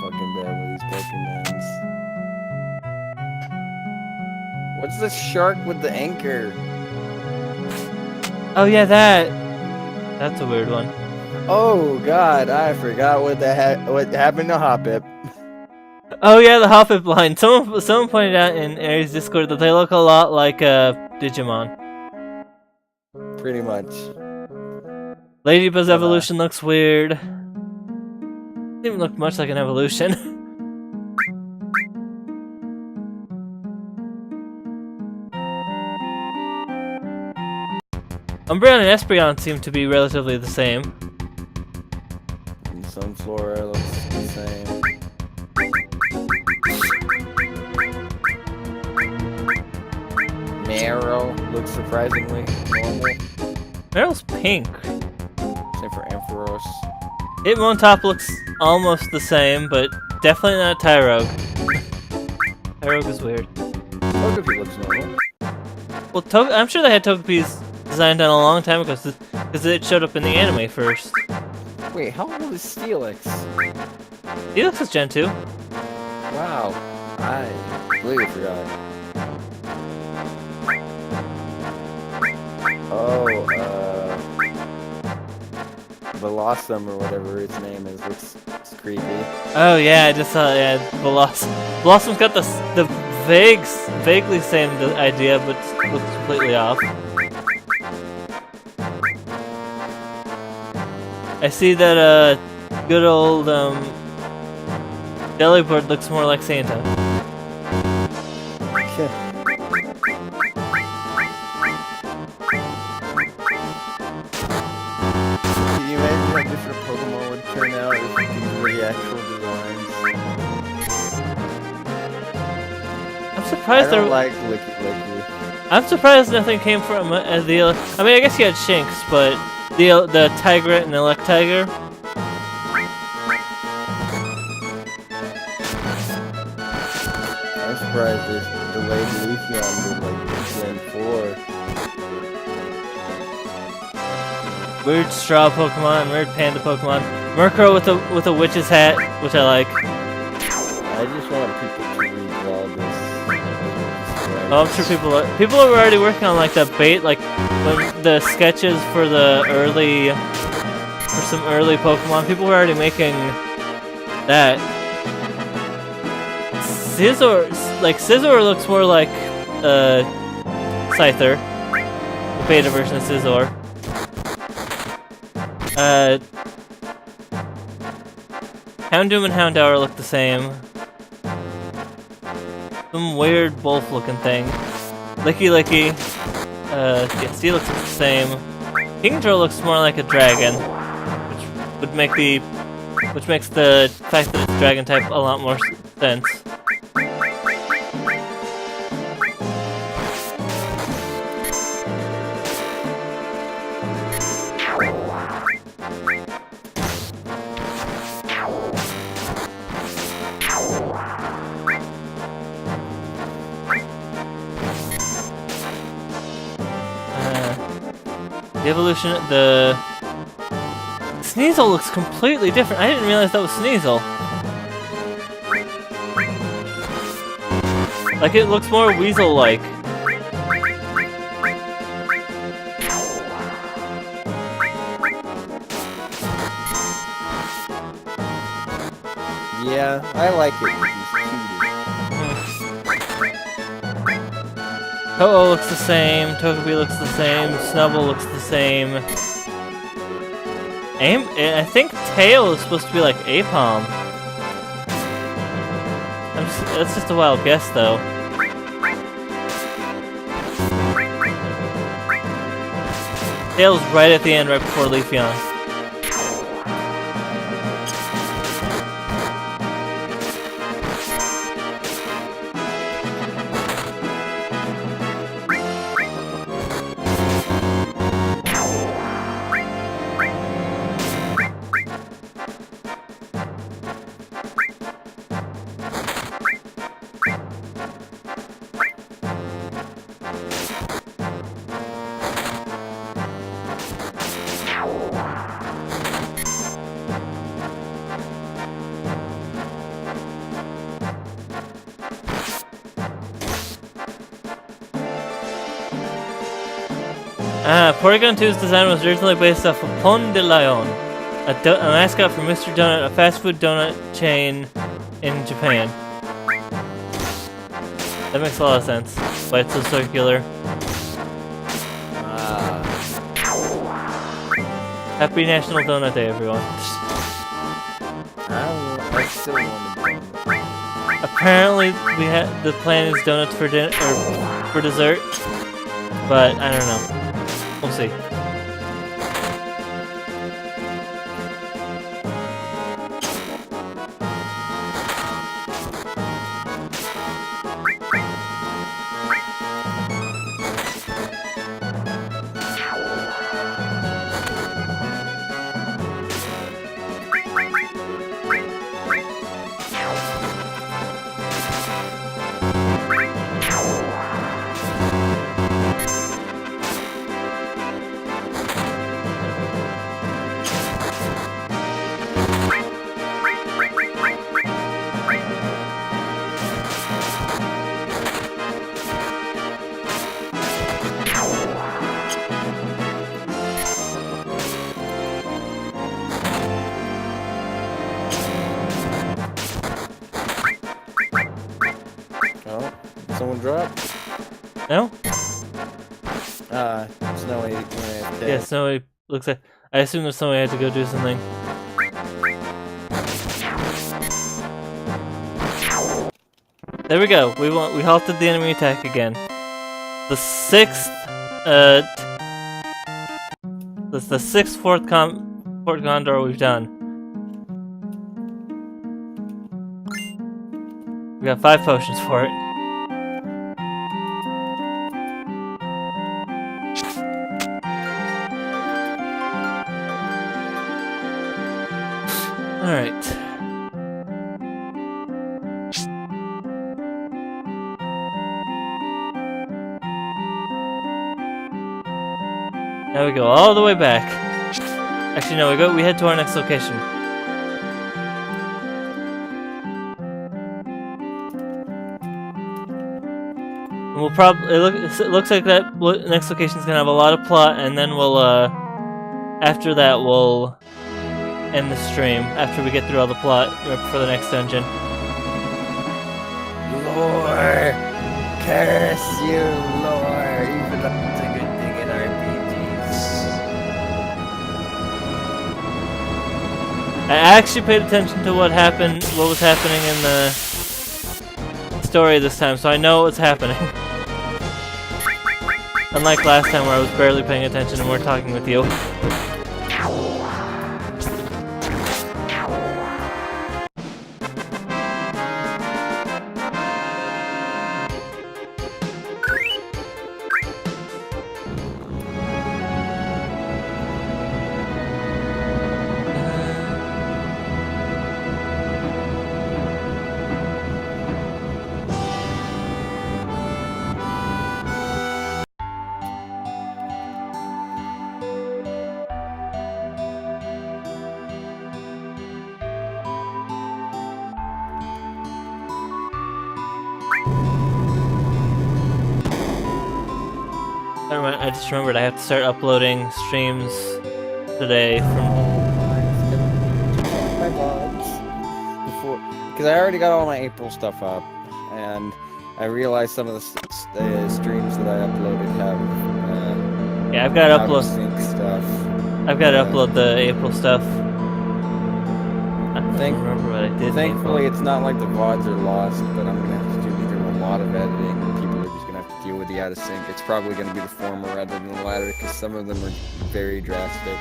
C: fucking bad with these Pokemons. What's the shark with the anchor?
B: Oh yeah, that's a weird one.
C: Oh god, I forgot what happened to Hoppip.
B: Oh yeah, the Hoppip line. Someone pointed out in Aries Discord that they look a lot like Digimon.
C: Pretty much.
B: Ladybuzz evolution looks weird. Doesn't even look much like an evolution. Umbreon and Espeon seem to be relatively the same.
C: And Sunflora looks the same. Marrow looks surprisingly normal.
B: Meryl's pink.
C: Same for Ampharos.
B: Hitmontop looks almost the same, but definitely not Tyrogue. Tyrogue is weird.
C: Togepi looks normal.
B: Well, I'm sure they had Togepi's design done a long time ago, because it showed up in the anime first.
C: Wait, how old is Steelix?
B: Steelix is Gen 2.
C: Wow, I completely forgot. Oh, Velossum or whatever its name is looks creepy.
B: Oh yeah, I just saw, yeah, Blossom's got the vaguely same idea, but looks completely off. I see that good old Delibird looks more like Santa.
C: different Pokemon would turn out if these were the actual designs.
B: I'm
C: I
B: surprised
C: don't
B: there.
C: like Licky Licky.
B: I'm surprised nothing came from the. I mean, I guess you had Shinx, but the Tigret and Electiger.
C: I'm surprised they delayed Leafeon to like Gen 4.
B: Weird straw Pokemon, weird panda Pokemon. Murkrow with a witch's hat, which I like.
C: I just want people to read all this.
B: Oh, I'm sure people are already working on like the bait, like the sketches for some early Pokemon. People were already making that. Scizor looks more like Scyther, the beta version of Scizor. Houndoom and Houndour look the same. Some weird wolf-looking thing. Licky Licky. Yeah, Steel looks the same. Kingdra looks more like a dragon, which makes the fact that it's dragon type a lot more sense. The evolution, the Sneasel looks completely different. I didn't realize that was Sneasel. Like, it looks more Weasel-like.
C: Yeah, I like it.
B: Ho-Oh looks the same, Togepi looks the same, Snubbull looks the same. I think Tail is supposed to be like Apom. That's just a wild guess, though. Tail's right at the end, right before Leafeon. Porygon 2's design was originally based off of Pon de Leon, a mascot for Mr. Donut, a fast food donut chain in Japan. That makes a lot of sense, why it's so circular. Happy National Donut Day, everyone.
C: I still want to.
B: Apparently, the plan is donuts for dinner or for dessert, but I don't know. We'll see.
C: Someone drop?
B: No?
C: Snowy.
B: Yeah, Snowy looks like. I assume that Snowy had to go do something. There we go. We halted the enemy attack again. The sixth. That's the sixth Port Gondor we've done. We got 5 potions for it. Alright. Now we go all the way back. Actually, no, we head to our next location. And we'll probably it looks like that next location's gonna have a lot of plot, and then we'll after that we'll end the stream after we get through all the plot for the next dungeon.
C: Lore, curse you, lore. Even though it's a good thing in RPGs.
B: I actually paid attention to what was happening in the story this time, so I know what's happening. Unlike last time where I was barely paying attention and we're talking with you. Never mind, I just remembered I have to start uploading streams today from...
C: My vlogs. Before, because I already got all my April stuff up, and I realized some of the streams that I uploaded have...
B: yeah, I've got to upload...
C: sync stuff.
B: I've got to upload the April stuff. I don't remember what I did.
C: Thankfully, it's not like the VODs are lost, but I'm going to have to do either a lot of editing, and people are just going to have to deal with the out of sync. It's probably going to be the former rather than the latter, because some of them are very drastic.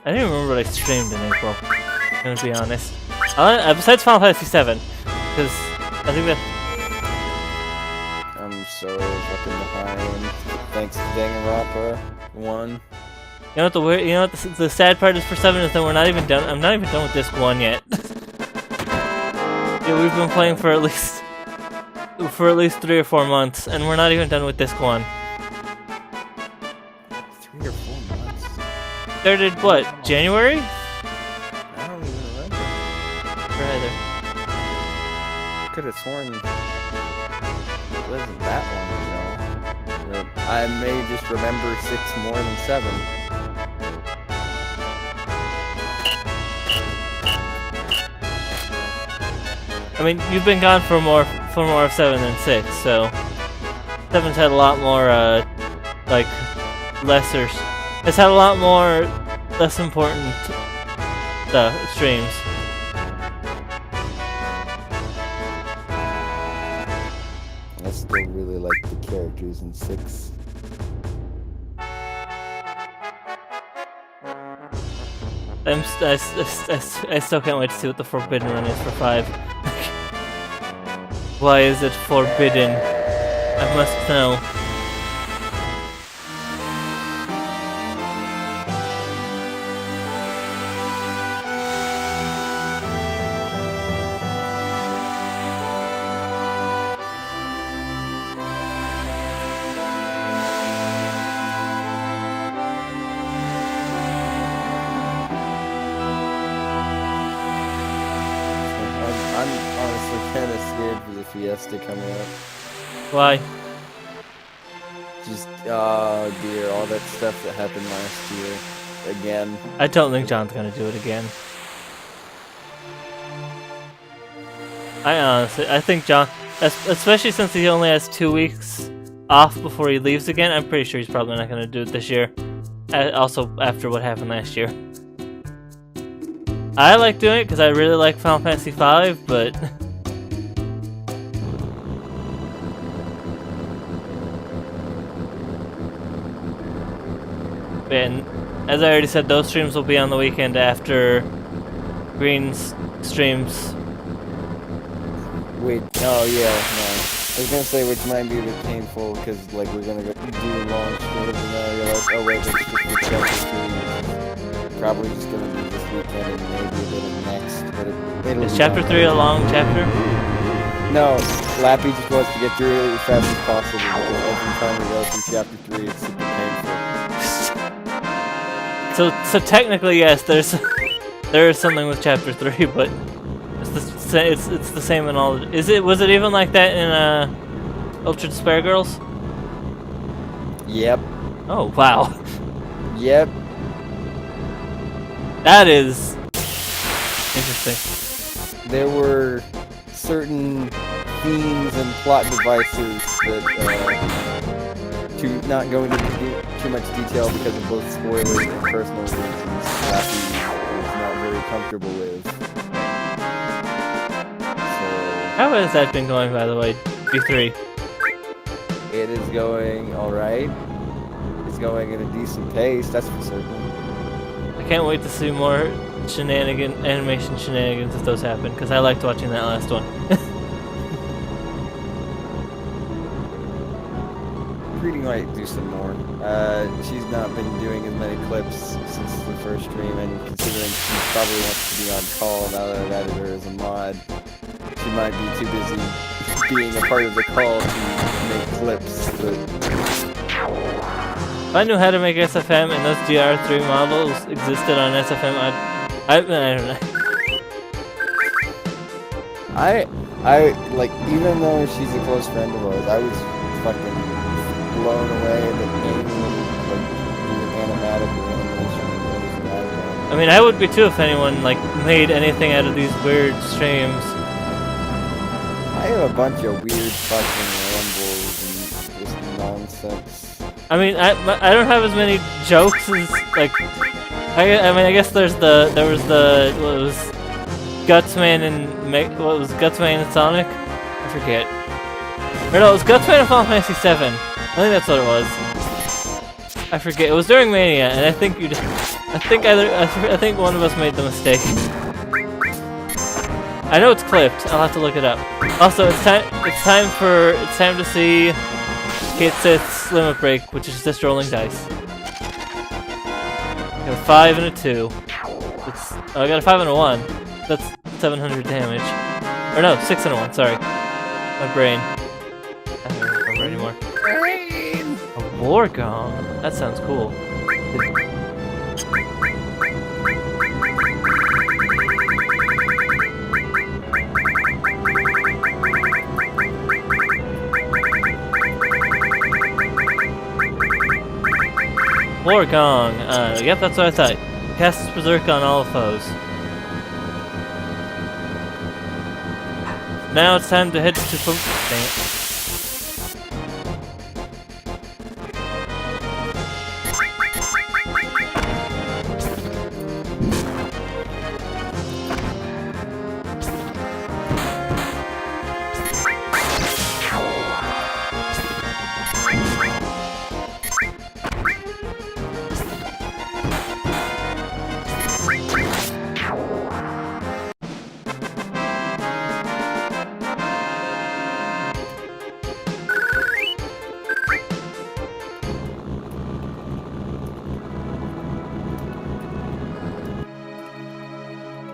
B: I don't even remember what I streamed in April. I'm going to be honest. Besides Final Fantasy VII, because I think that...
C: I'm so fucking behind. Thanks to Danganronpa 1.
B: You know what the sad part is for 7 is that we're not even done. I'm not even done with disc 1 yet. Yeah, we've been playing for at least 3 or 4 months, and we're not even done with disc 1.
C: 3 or 4 months?
B: Started what? January?
C: I don't even remember.
B: Rather.
C: Could have sworn it wasn't that long ago. But I may just remember 6 more than 7.
B: I mean, you've been gone for more of 7 than 6, so 7's had a lot more like lesser. It's had a lot more less important streams.
C: I still really like the characters in 6.
B: I still can't wait to see what the Forbidden Run is for 5. Why is it forbidden? I must know.
C: I'm honestly kind of scared for the Fiesta coming up.
B: Why?
C: Just, oh dear, all that stuff that happened last year. Again.
B: I don't think John's gonna do it again. I think John, especially since he only has 2 weeks off before he leaves again, I'm pretty sure he's probably not gonna do it this year. Also, after what happened last year. I like doing it because I really like Final Fantasy V, but... Man, as I already said, those streams will be on the weekend after Green's streams.
C: Wait, oh yeah, no. I was gonna say, which might be a bit painful, because, like, we're gonna go do long streams, and then I realized, oh wait, it's just the chapter 3. Probably just gonna be this weekend, and maybe a bit of next, but it'll
B: Is
C: be
B: chapter
C: done.
B: 3 a long chapter?
C: No, Lappy just wants to get through it as fast as possible, because every time we go through chapter 3, it's super painful.
B: So technically, yes, there is something with chapter 3, but it's the same in all. Was it even like that in Ultra Despair Girls?
C: Yep,
B: Oh wow,
C: yep.
B: that is interesting.
C: There were certain themes and plot devices that, to not go into too much detail because of both spoilers and personal reasons, Lappy was not very comfortable with. So,
B: How has that been going, by the way? B3.
C: it is going alright. It's going at a decent pace, that's for certain.
B: I can't wait to see more animation shenanigans if those happen, because I liked watching that last one.
C: Greedy might do some more. She's not been doing as many clips since the first stream, and considering she probably wants to be on call now that I've added her as a mod, she might be too busy being a part of the call to make clips. But
B: If I knew how to make SFM and those GR3 models existed on SFM, I don't know.
C: I like, even though she's a close friend of ours, I was fucking blown away that anyone like doing animatic or animation was radical.
B: I mean, I would be too if anyone like made anything out of these weird streams.
C: I have a bunch of weird fucking rambles and just nonsense.
B: I mean, I don't have as many jokes as like. I mean, I guess there was the what was Gutsman and Sonic? I forget. Or no, it was Gutsman and Final Fantasy 7. I think that's what it was. I forget. It was during Mania, and I think I think one of us made the mistake. I know it's clipped. I'll have to look it up. Also, it's time to see Kate Sith's Limit Break, which is just rolling dice. I got a 5 and a 2. I got a 5 and a 1. That's 700 damage. Or no, 6 and a 1. Sorry, my brain. I don't remember anymore. A war gong. That sounds cool. War gong. Yep, that's what I thought. Casts Berserk on all foes. Now it's time to head to dang it.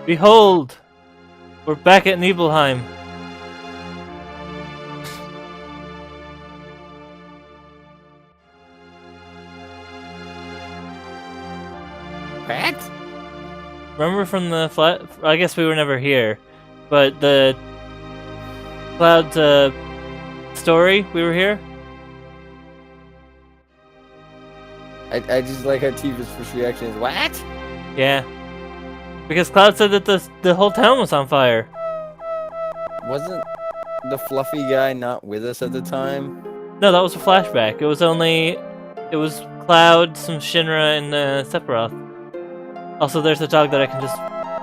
B: Behold! We're back at Nibelheim.
C: What?
B: Remember from the flat? I guess we were never here, but the Cloud story, we were here.
C: I just like how Tifa's first reaction is, what?
B: Yeah, because Cloud said that the whole town was on fire.
C: Wasn't the fluffy guy not with us at the time?
B: No, that was a flashback. It was Cloud, some Shinra, and Sephiroth. Also, there's a dog that I can just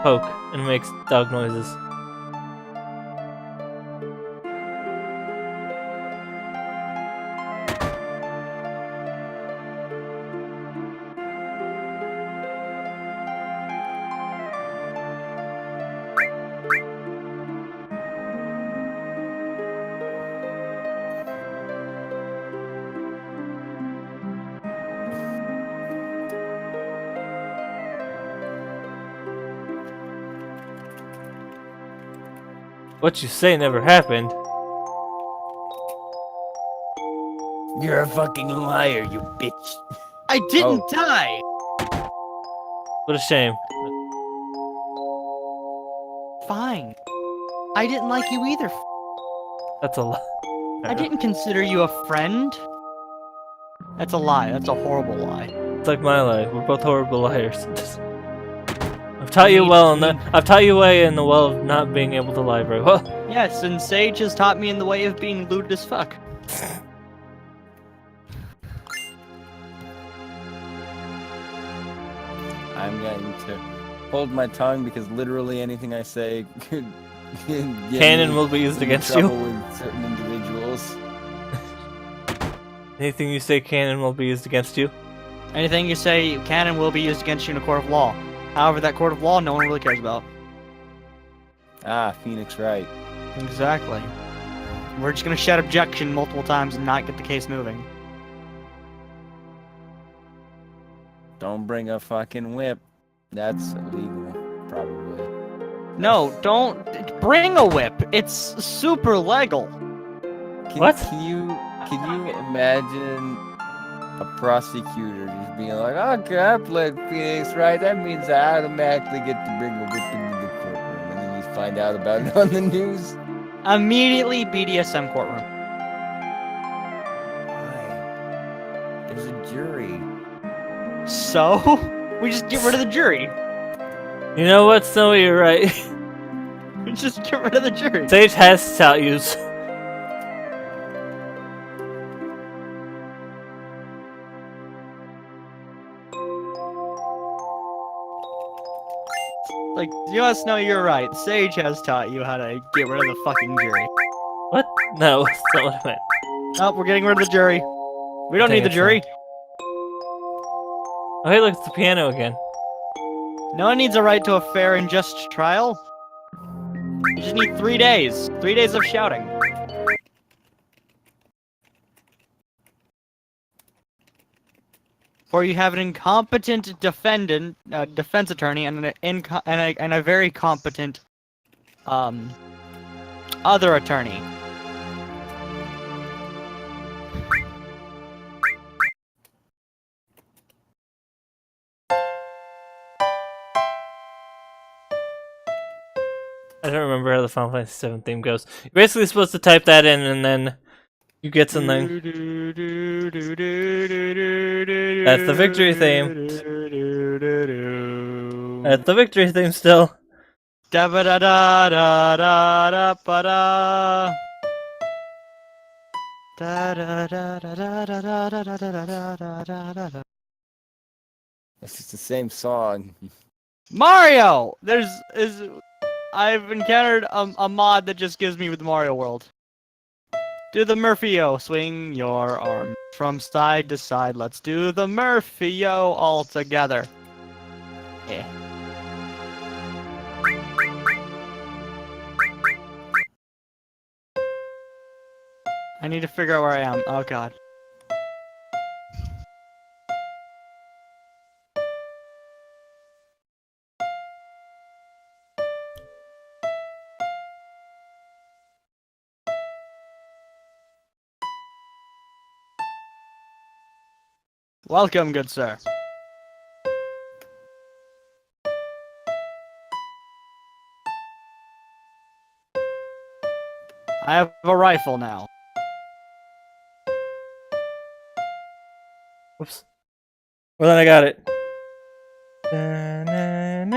B: poke and it makes dog noises. What you say never happened.
C: You're a fucking liar, you bitch.
A: I didn't
C: Oh.
A: die.
B: What a shame.
A: Fine. I didn't like you either.
B: That's a lie.
A: I didn't consider you a friend. That's a lie. That's a horrible lie.
B: It's like my life. We're both horrible liars. I've taught you well in the. I've taught you way in the well of not being able to lie very well.
A: Yes, and Sage has taught me in the way of being lewd as fuck.
C: I'm going to hold my tongue because literally anything I say could get
B: Canon
C: me
B: will be used
C: in
B: against
C: trouble
B: you.
C: with certain individuals.
B: Anything you say, canon will be used against you.
A: Anything you say canon will be used against you in a court of law. However, that court of law no one really cares about.
C: Ah, Phoenix Wright.
A: Exactly. We're just gonna shout objection multiple times and not get the case moving.
C: Don't bring a fucking whip. That's illegal, probably.
A: No, don't bring a whip. It's super legal.
B: What?
C: Can you imagine a prosecutor just being like, okay, I played Phoenix Wright. That means I automatically get to bring a whip into the courtroom, and then you find out about it on the news.
A: Immediately BDSM courtroom.
C: Why? There's a jury.
A: So we just get rid of the jury.
B: You know what, Snowy? You're right.
A: We just get rid of the jury.
B: Sage has tout use.
A: Like, you must know you're right. Sage has taught you how to get rid of the fucking jury.
B: What? No, that's not what I meant.
A: Oh, we're getting rid of the jury. We don't
B: Dang
A: need the
B: it,
A: jury.
B: Oh, hey, look, it's the piano again.
A: No one needs a right to a fair and just trial. You just need 3 days. 3 days of shouting. Or you have an incompetent defendant, defense attorney, and a very competent, other attorney.
B: I don't remember how the Final Fantasy VII theme goes. You're basically supposed to type that in, and then you get something. That's the victory theme. That's the victory theme still.
A: Da ba da da da da da ba da. Da da da da da da da da da da da da da.
C: It's just the same song.
A: Mario! I've encountered a mod that just gives me with Mario World. Do the Murphy-O. Swing your arm from side to side. Let's do the Murphy-O all together. Yeah. I need to figure out where I am. Oh god. Welcome, good sir. I have a rifle now.
B: Whoops. Well, then I got it. Da-na-na.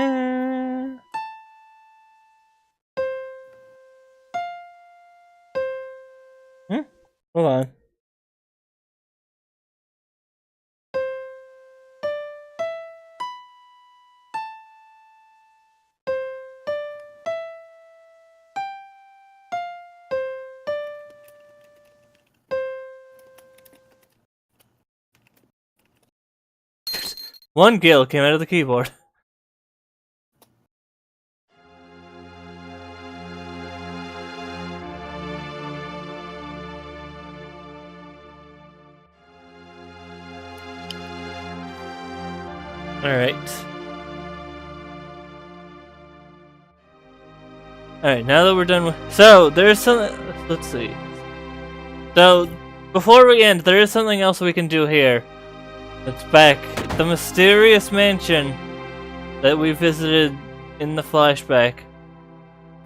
B: Hold on. One gill came out of the keyboard. Alright. Alright, now that we're done with... So, there's some... Let's see. So, before we end, there is something else we can do here. It's back. The mysterious mansion that we visited in the flashback.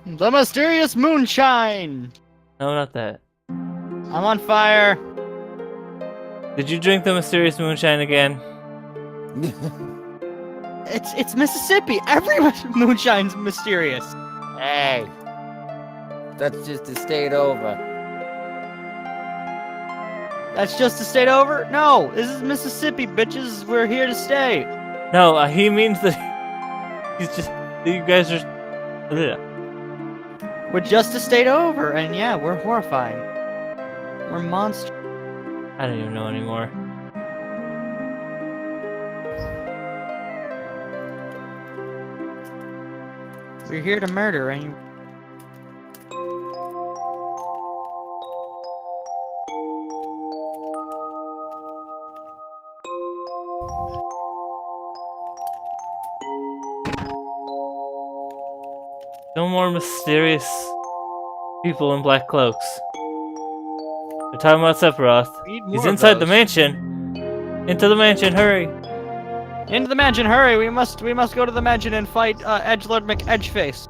A: The mysterious moonshine!
B: No, not that.
A: I'm on fire.
B: Did you drink the mysterious moonshine again?
A: It's Mississippi. Every moonshine's mysterious.
C: Hey, that's just a state over.
A: That's just a state over? No, this is Mississippi, bitches. We're here to stay.
B: No, he means that he's just... You guys are... Ugh.
A: We're just a state over, and yeah, we're horrifying. We're monsters.
B: I don't even know anymore.
A: We're here to murder, and you...
B: No more mysterious people in black cloaks. We're talking about Sephiroth.
A: need more
B: He's
A: of
B: inside the
A: those.
B: mansion. Into the mansion, hurry!
A: Into the mansion, hurry! We must go to the mansion and fight Edgelord McEdgeface.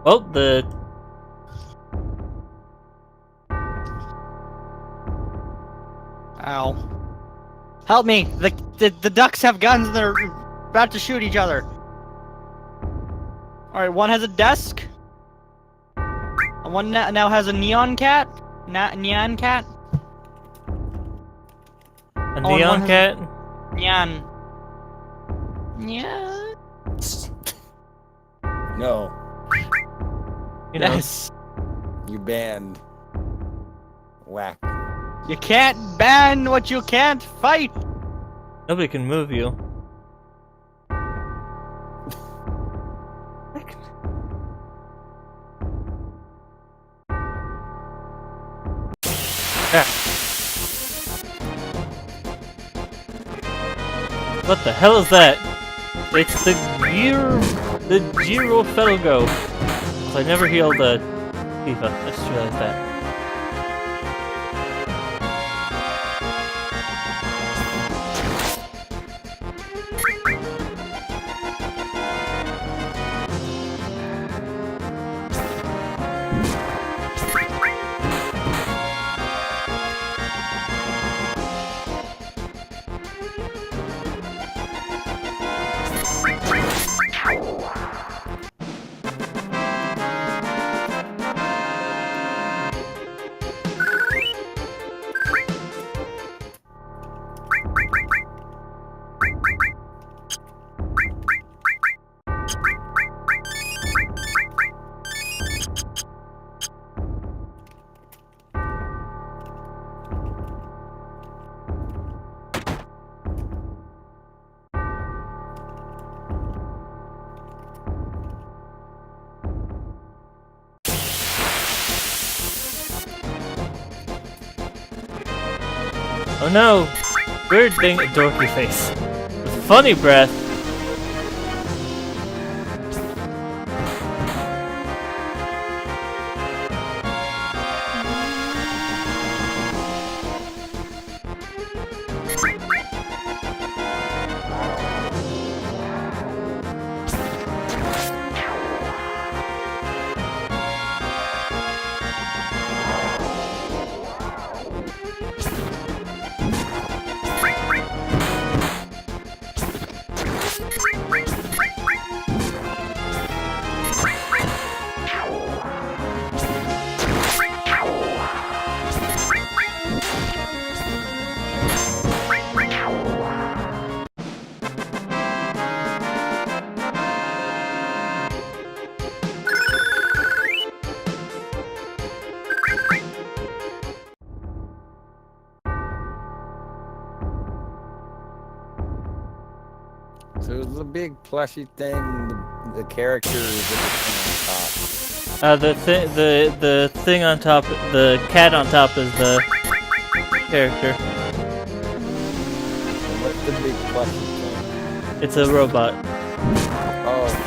B: Oh, the...
A: Ow. Help me! The ducks have guns and they're about to shoot each other. Alright, one has a desk. And one now has a neon cat. Neon cat?
B: A
A: and
B: neon
A: one
B: cat?
A: Neon. Yeah.
C: No,
B: You know,
A: Yes.
C: you banned. Whack.
A: You can't ban what you can't fight!
B: nobody can move you. Ah. What the hell is that? It's the Giro Felgo. So I never healed Tifa. I just realized that. Oh no! Weird thing, dorky face. With funny breath.
C: So it was a big plushy thing. The character is at the thing on top.
B: The thing on top, the cat on top is the character.
C: What's the big plushie thing?
B: It's a robot.
C: Oh.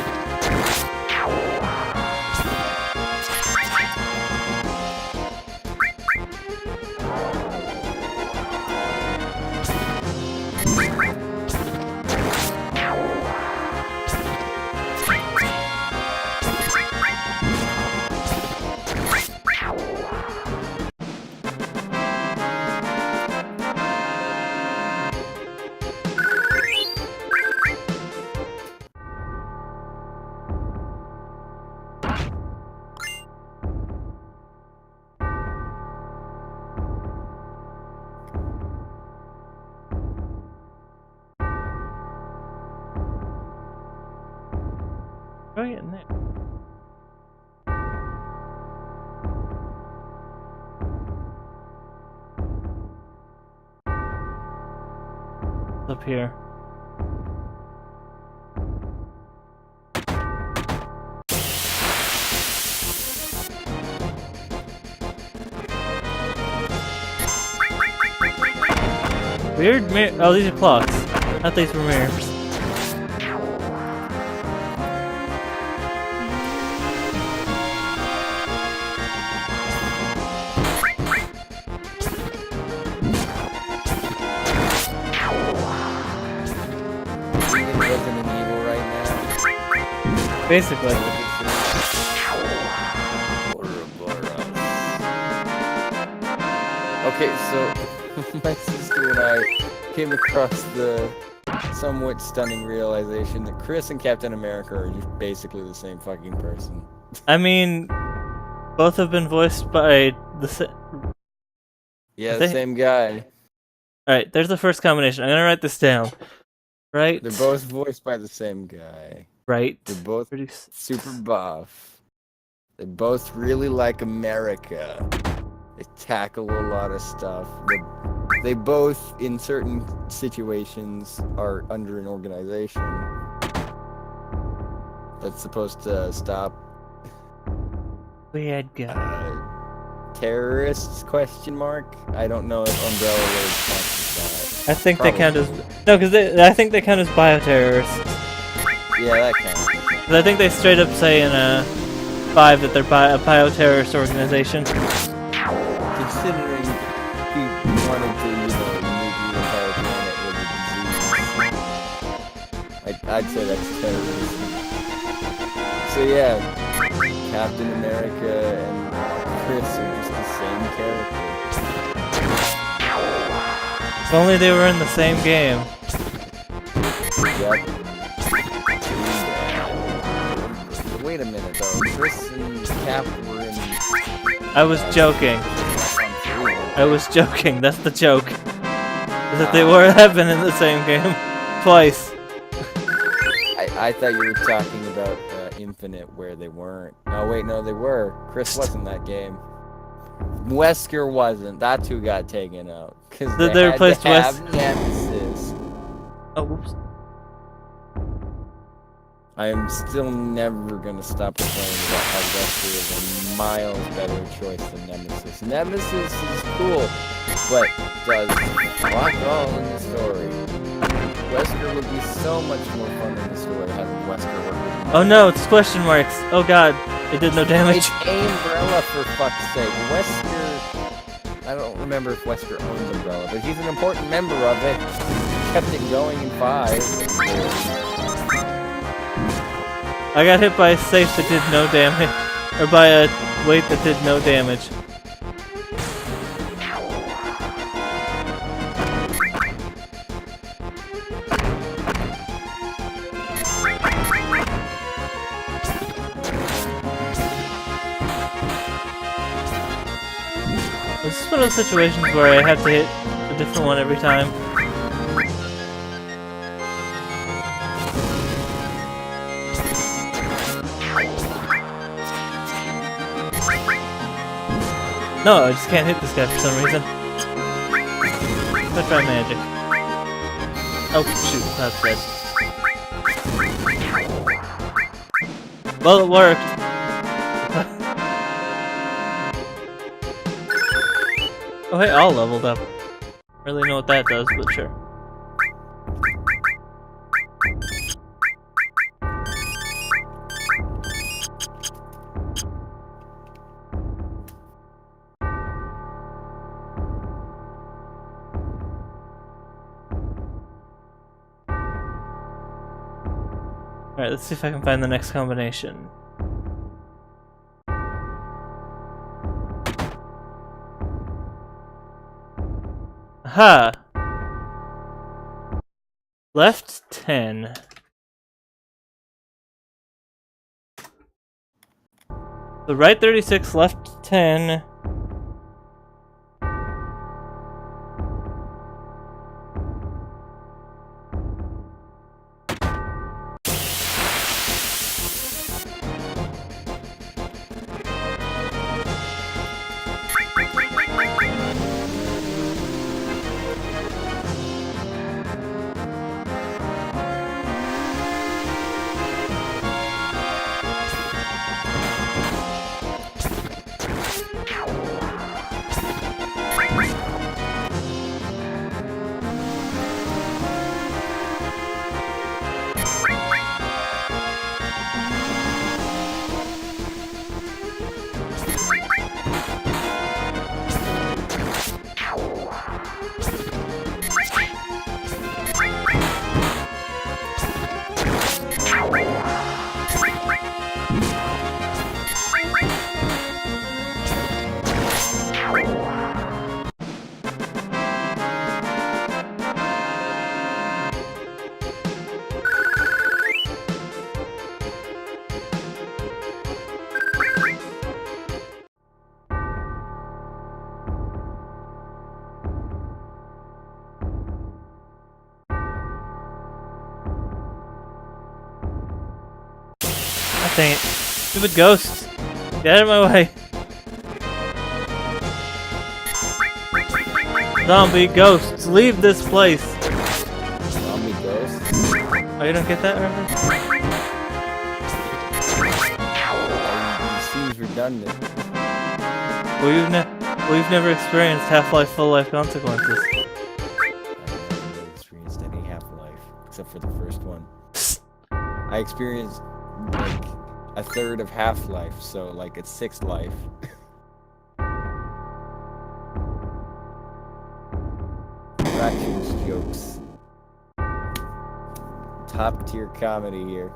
B: Oh yeah, in there. Up here. Weird mirror. Oh, these are clocks. I thought these were mirrors.
C: Resident Evil right now.
B: Basically.
C: Okay, so my sister and I came across the somewhat stunning realization that Chris and Captain America are just basically the same fucking person.
B: I mean, both have been voiced by the.
C: Yeah,
B: They-
C: the same guy.
B: All right, there's the first combination. I'm gonna write this down. Right.
C: They're both voiced by the same guy.
B: Right.
C: They're both
B: Produce.
C: super buff. They both really like America. They tackle a lot of stuff. They both, in certain situations, are under an organization that's supposed to stop
B: Weird guy.
C: terrorists? Question mark. I don't know if Umbrella really counts
B: I think
C: probably.
B: they count as no, because I think they count as bioterrorists.
C: as that. Yeah, that counts.
B: 'Cause I think they straight up say in 5 that they're a bioterrorist organization.
C: Considering he wanted to, nuke the entire planet with a disease, I'd say that's terrorism. So yeah, Captain America and Chris are just the same character.
B: If only they were in the same game.
C: Yep. Wait a minute though, Chris and Cap were in.
B: I was joking. I was joking. That's the joke. Is that they have been in the same game twice.
C: I thought you were talking about Infinite, where they weren't. Oh wait, no, they were. Chris was in that game. Wesker wasn't. That's who got taken out. Because
B: Did
C: they
B: they
C: had
B: replace
C: to have Nemesis.
B: Oh, whoops.
C: I am still never gonna stop complaining about how Wesker is a miles better choice than Nemesis. Nemesis is cool, but does fuck all in the story. Wesker would be so much more fun in the story having Wesker work with
B: Oh no, it's question marks. Oh god, it did no damage.
C: It's Umbrella, for fuck's sake. Wesker, I don't remember if Wesker owns Umbrella, but he's an important member of it. Kept it going in 5.
B: I got hit by a safe that did no damage. Or by a weight that did no damage. This is one of those situations where I have to hit a different one every time. No, I just can't hit this guy for some reason. Let's try magic. Oh shoot, that's dead. Well, it worked. Oh hey, all leveled up. Really know what that does, but sure. Alright, let's see if I can find the next combination. Aha! Left 10. So right 36, left 10. Dang it. Stupid ghosts. Get out of my way. Zombie ghosts, leave this place.
C: Zombie ghosts?
B: Oh, you don't get that reference?
C: It seems redundant.
B: We've never experienced Half-Life Full-Life consequences.
C: I've never experienced any Half-Life, except for the first one. I experienced, like, a third of Half-Life, so, like, it's sixth life. Fractions jokes. Top tier comedy here.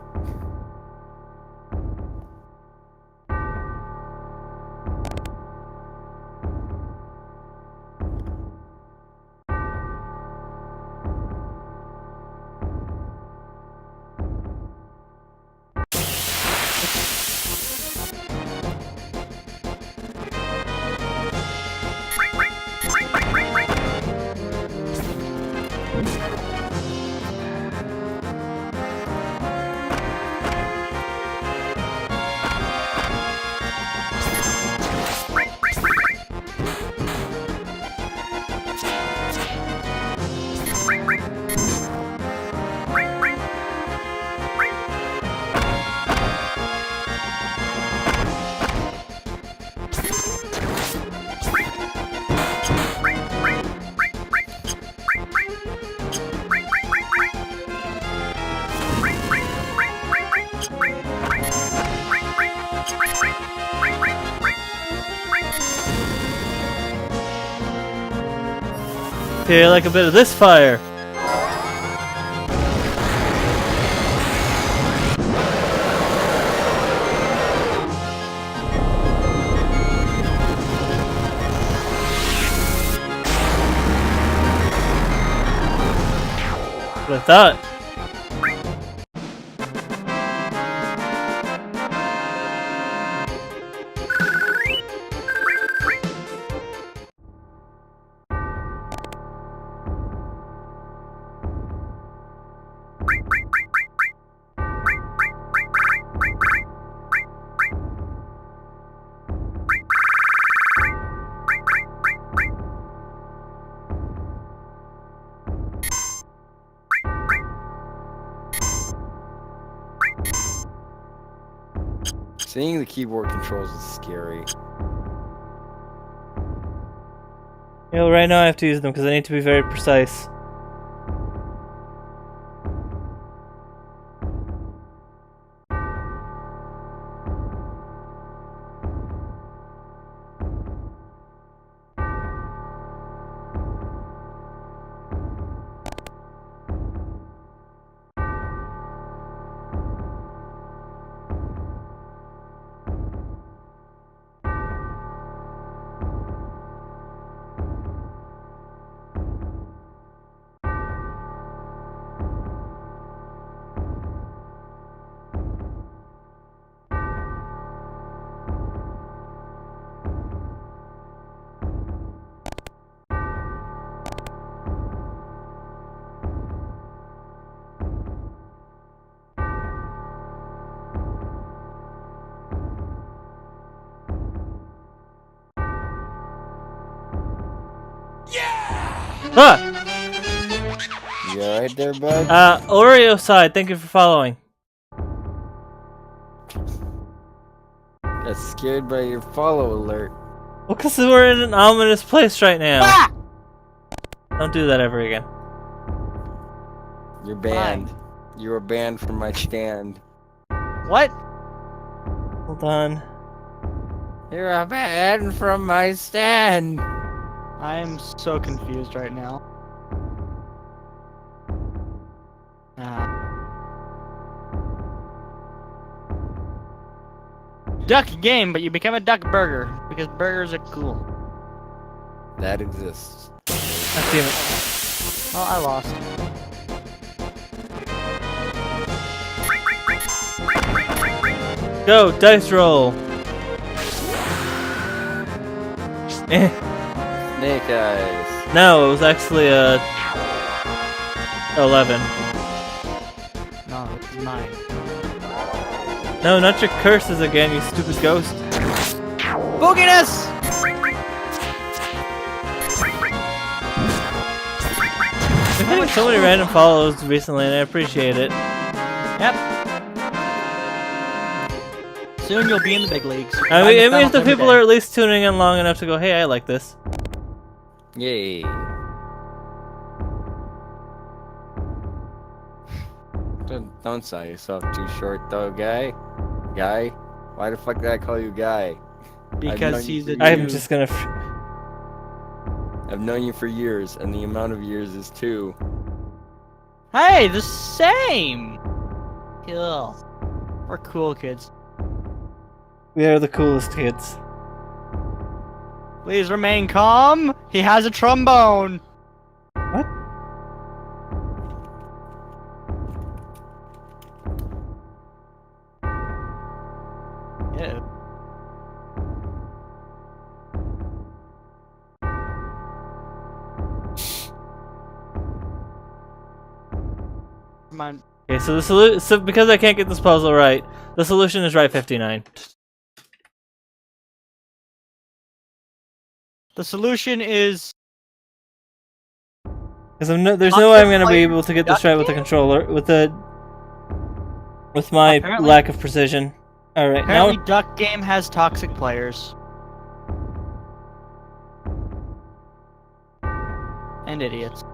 B: Here, like a bit of this fire. What I thought.
C: Seeing the keyboard controls is scary.
B: You know, right now I have to use them because I need to be very precise. Ah!
C: You alright there, bud?
B: Oreo side, thank you for following.
C: Got scared by your follow alert.
B: Well, because we're in an ominous place right now.
A: Ah!
B: Don't do that ever again.
C: You're banned. You were banned from my stand.
A: What?
B: Hold on.
C: You're banned from my stand.
A: I am so confused right now. Duck game, but you become a duck burger because burgers are cool.
C: That exists.
B: God damn it.
A: Well, I lost.
B: Go, dice roll. Eh.
C: Snake eyes.
B: No, it was actually 11.
A: No, it's mine.
B: No, not your curses again, you stupid ghost.
A: Booginess!
B: We've had so many random follows recently, and I appreciate it.
A: Yep. Soon you'll be in the big leagues.
B: I mean, it means the people are at least tuning in long enough to go, hey, I like this.
C: Yay. Don't sell yourself too short, though, guy. Guy? Why the fuck did I call you guy?
A: Because he's a
B: I'm
A: dude.
B: just gonna.
C: I've known you for years, and the amount of years is 2.
A: Hey, the same! Cool. We're cool kids.
B: We are the coolest kids.
A: Please remain calm. He has a trombone.
B: What?
A: Yeah. Come on.
B: Okay, so so because I can't get this puzzle right, the solution is right 59.
A: The solution is
B: Because there's no way I'm gonna be able to get this right with the controller, with my
A: Apparently-
B: lack of precision. All right, now
A: apparently Duck Game has toxic players. And idiots.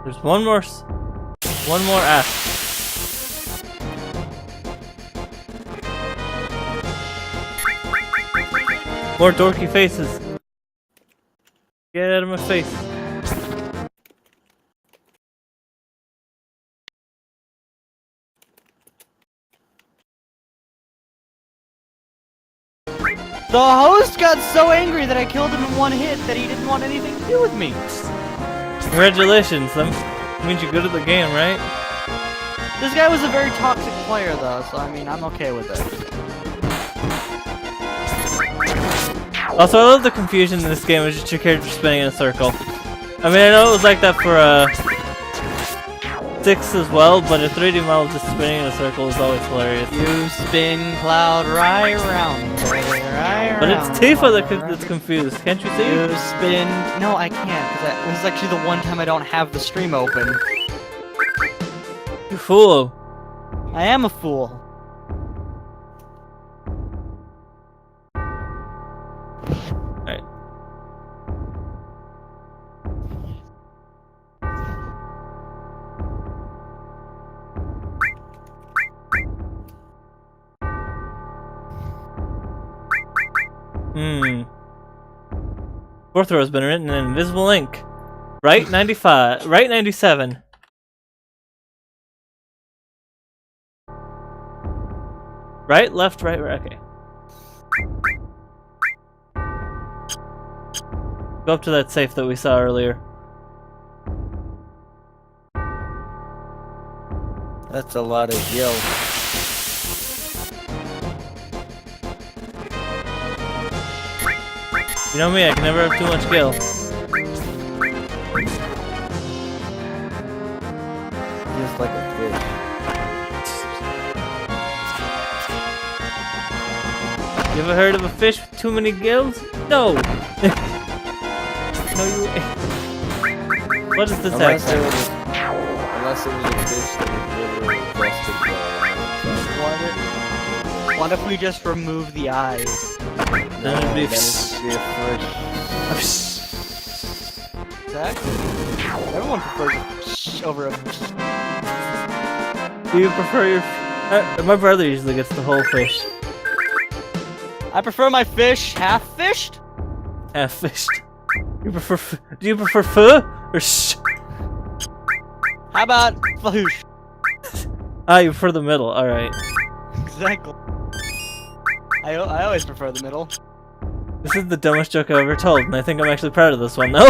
B: there's one more F. More dorky faces. Get out of my face.
A: The host got so angry that I killed him in one hit that he didn't want anything to do with me.
B: Congratulations, that means you're good at the game, right?
A: This guy was a very toxic player though, so I mean, I'm okay with it.
B: Also, I love the confusion in this game of just your character spinning in a circle. I mean, I know it was like that for 6 as well, but a 3D model just spinning in a circle is always hilarious.
A: You spin Cloud right around, right around.
B: But it's Tifa that's confused, can't you see?
A: You spin. No, I can't, because this is actually the one time I don't have the stream open.
B: You fool.
A: I am a fool.
B: Fourth row has been written in invisible ink. Right 95. Right 97. Right, left, right, right. Okay. Go up to that safe that we saw earlier.
C: That's a lot of gil.
B: You know me, I can never have too much gil.
C: Just like a fish.
B: You ever heard of a fish with too many gills? No! No, you ain't. What does this
C: Unless
B: have?
C: it was a fish that was literally busted.
A: What if we just remove the eyes?
B: Then it'd be
C: Then it'd be a fish.
A: Exactly. Everyone prefers a fish over a fish.
B: Do you prefer your... my brother usually gets the whole fish.
A: I prefer my fish half-fished.
B: Half-fished. You prefer... Do you prefer pho? Or sh...
A: How about fahoosh?
B: Ah, you prefer the middle. Alright.
A: Exactly. I always prefer the middle.
B: This is the dumbest joke I've ever told, and I think I'm actually proud of this one, though.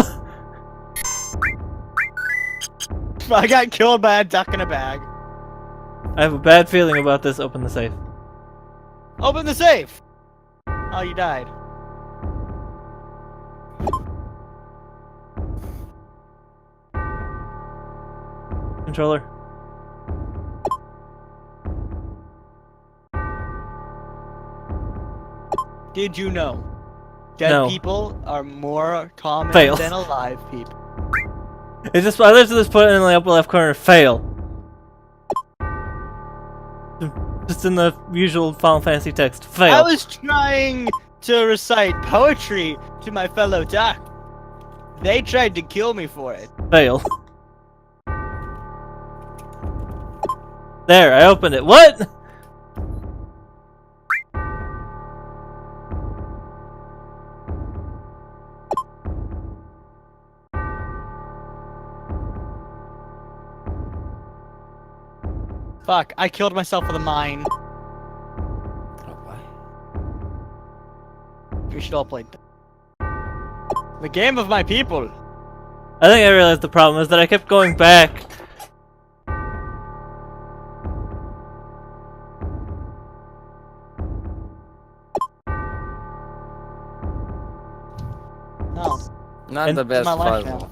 A: I got killed by a duck in a bag.
B: I have a bad feeling about this. Open the safe.
A: Open the safe! Oh, you died.
B: Controller.
A: Did you know? Dead
B: No.
A: people are more common
B: Fail.
A: than alive people.
B: It's just I live to this point in the upper left corner. Fail. Just in the usual Final Fantasy text. Fail.
A: I was trying to recite poetry to my fellow duck. They tried to kill me for it.
B: Fail. There, I opened it. What?
A: Fuck, I killed myself with a mine. We should all play the game of my people.
B: I think I realized the problem is that I kept going back.
A: No.
C: Not
B: And
C: the best
A: my life
C: puzzle.
A: now.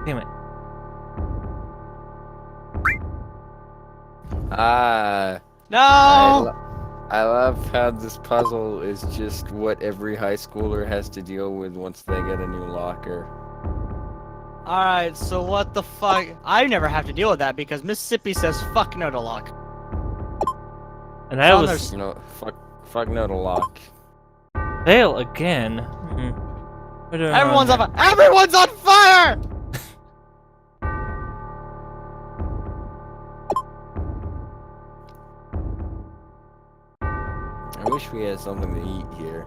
B: Damn it.
C: Ah.
A: No!
C: I love how this puzzle is just what every high schooler has to deal with once they get a new locker.
A: Alright, so what the fuck? I never have to deal with that because Mississippi says fuck no to lock.
B: And I
A: on
B: was
C: You know, fuck no to lock.
B: fail again. What are we doing
A: Everyone's
B: wrong
A: on fire! Everyone's on fire!
C: I wish we had something to eat here.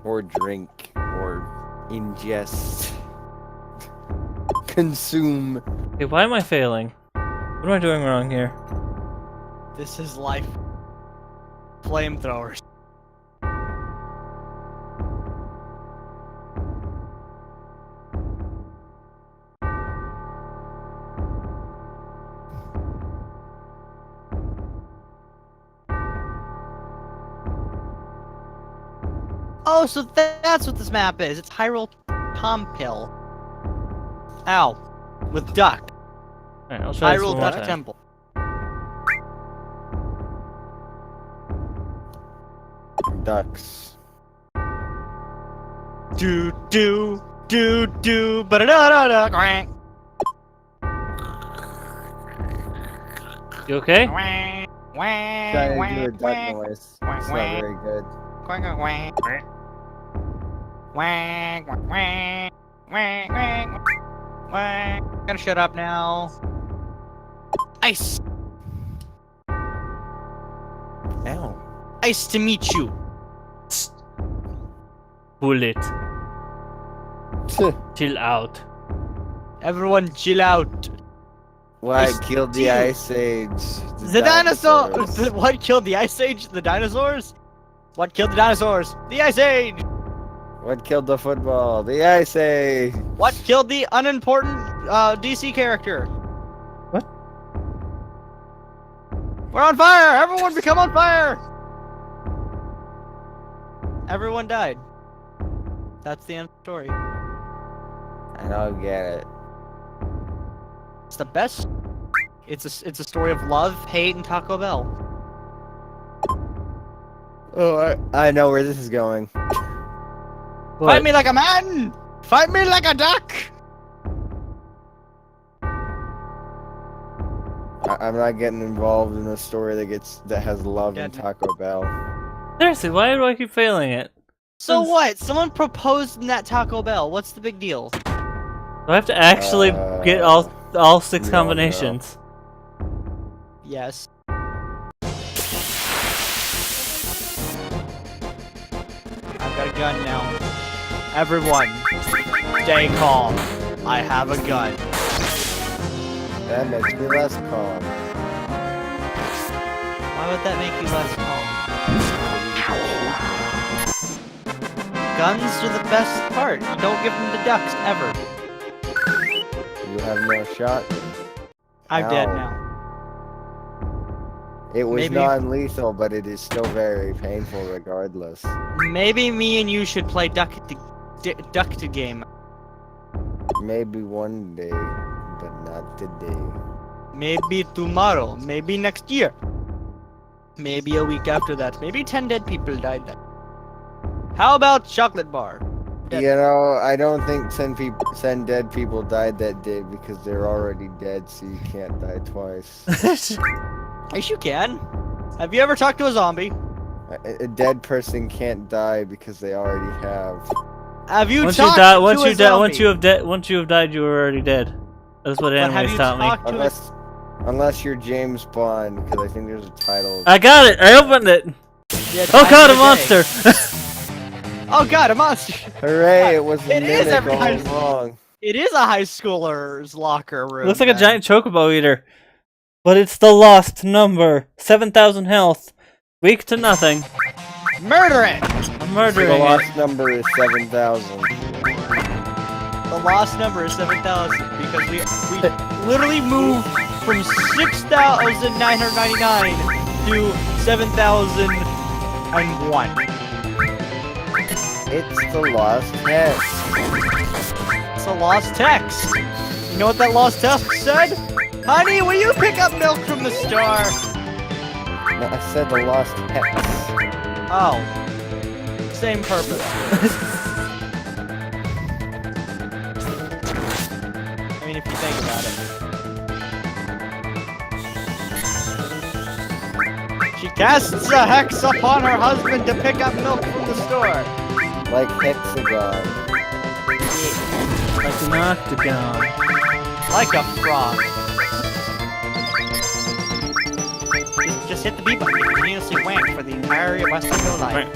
C: Or drink. Or ingest. Consume.
B: here? Okay, why am I failing? What am I doing wrong here?
A: This is life. Flamethrowers. Oh, so that's what this map is. It's Hyrule Tompill. Ow. With Duck.
B: Alright, I'll try this
A: Hyrule
B: one more
A: Duck
B: time.
A: Temple.
C: Ducks.
A: Do do do do ba da da da da.
B: You okay?
C: Trying to do a duck noise. It's not very good.
A: Gonna shut up now. Ice.
C: Ow.
A: Nice to meet you.
B: Bullet. Chill out.
A: Everyone chill out.
C: What
A: Nice
C: killed
A: to
C: the
A: you.
C: Ice Age?
A: The dinosaurs!
C: dinosaurs.
A: What killed the Ice Age? The dinosaurs? What killed the dinosaurs? The Ice Age!
C: What killed the football? The Ice Age.
A: What killed the unimportant DC character?
B: What?
A: We're on fire! Everyone become on fire! Everyone died. That's the end of the story.
C: I don't get it.
A: It's the best. It's a story of love, hate, and Taco Bell.
C: Oh, I know where this is going.
A: Fight me like a man! Fight me like a duck!
C: I'm not getting involved in a story that has love in
A: Yeah.
C: Taco Bell.
B: Seriously, why do I keep failing it?
A: So what? Someone proposed in that Taco Bell. What's the big deal?
B: Do I have to actually get all 6
C: no,
B: combinations?
A: Yes. I've got a gun now. Everyone, stay calm. I have a gun.
C: That makes me less calm.
A: Why would that make you less calm? Guns are the best part. You don't give them to ducks ever.
C: You have no shot.
A: I'm dead
C: Ow.
A: now.
C: It was
A: Maybe-
C: non-lethal, but it is still very painful regardless.
A: Maybe me and you should play duck to game.
C: Maybe one day, but not today.
A: Maybe tomorrow. Maybe next year. Maybe a week after that. Maybe 10 dead people died then. How about chocolate bar? Dead.
C: You know, I don't think 10 dead people died that day because they're already dead, so you can't die twice.
A: Yes, you can. Have you ever talked to a zombie?
C: A dead person can't die because they already have.
A: Have you
B: Once you
A: talked
B: die,
A: to
B: once
A: a
B: you die,
A: zombie?
B: once you have died, you were already dead. That's what
A: But have
B: animes
A: you
B: taught me.
A: talked to a...
C: Unless you're James Bond, because I think there's a title.
B: I got it. I opened it.
A: Yeah,
B: Oh
A: time
B: god,
A: of
B: a
A: the day.
B: monster!
A: Oh god, a monster!
C: Hooray! It was a
A: It is
C: mimic all
A: everybody's-
C: along.
A: It is a high schooler's locker room.
B: Looks like a
A: then.
B: giant chocobo eater. But it's the lost number. 7,000 health. Weak to nothing.
A: Murder it!
B: I'm
C: The
B: murdering it.
C: lost number is 7,000.
A: The lost number is 7,000 because we literally moved from 6,999 to 7,001.
C: It's the lost text.
A: It's a lost text. You know what that lost text said? Honey, will you pick up milk from the store?
C: No, I said the lost text.
A: Oh. Same purpose. I mean, if you think about it. She casts a hex upon her husband to pick up milk from the store.
C: Like hexagon.
B: Like an octagon.
A: Like a frog. Just hit the B button and continuously wank for the entire Western Hill line.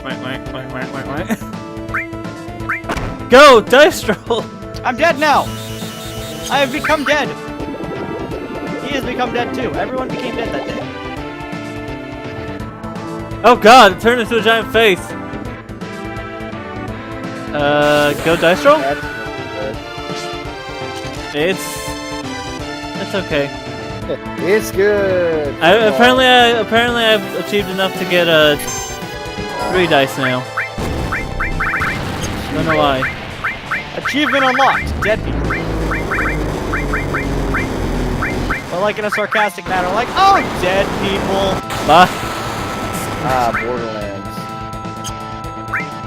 B: Go! Dice roll!
A: I'm dead now! I have become dead! He has become dead too. Everyone became dead that day.
B: Oh god, it turned into a giant face! Go dice roll?
C: That's good.
B: It's okay.
C: It's good.
B: Apparently I've achieved enough to get 3 dice now. Don't know why.
A: Achievement unlocked. Dead people. But like in a sarcastic manner, like, oh, dead people.
B: Bah.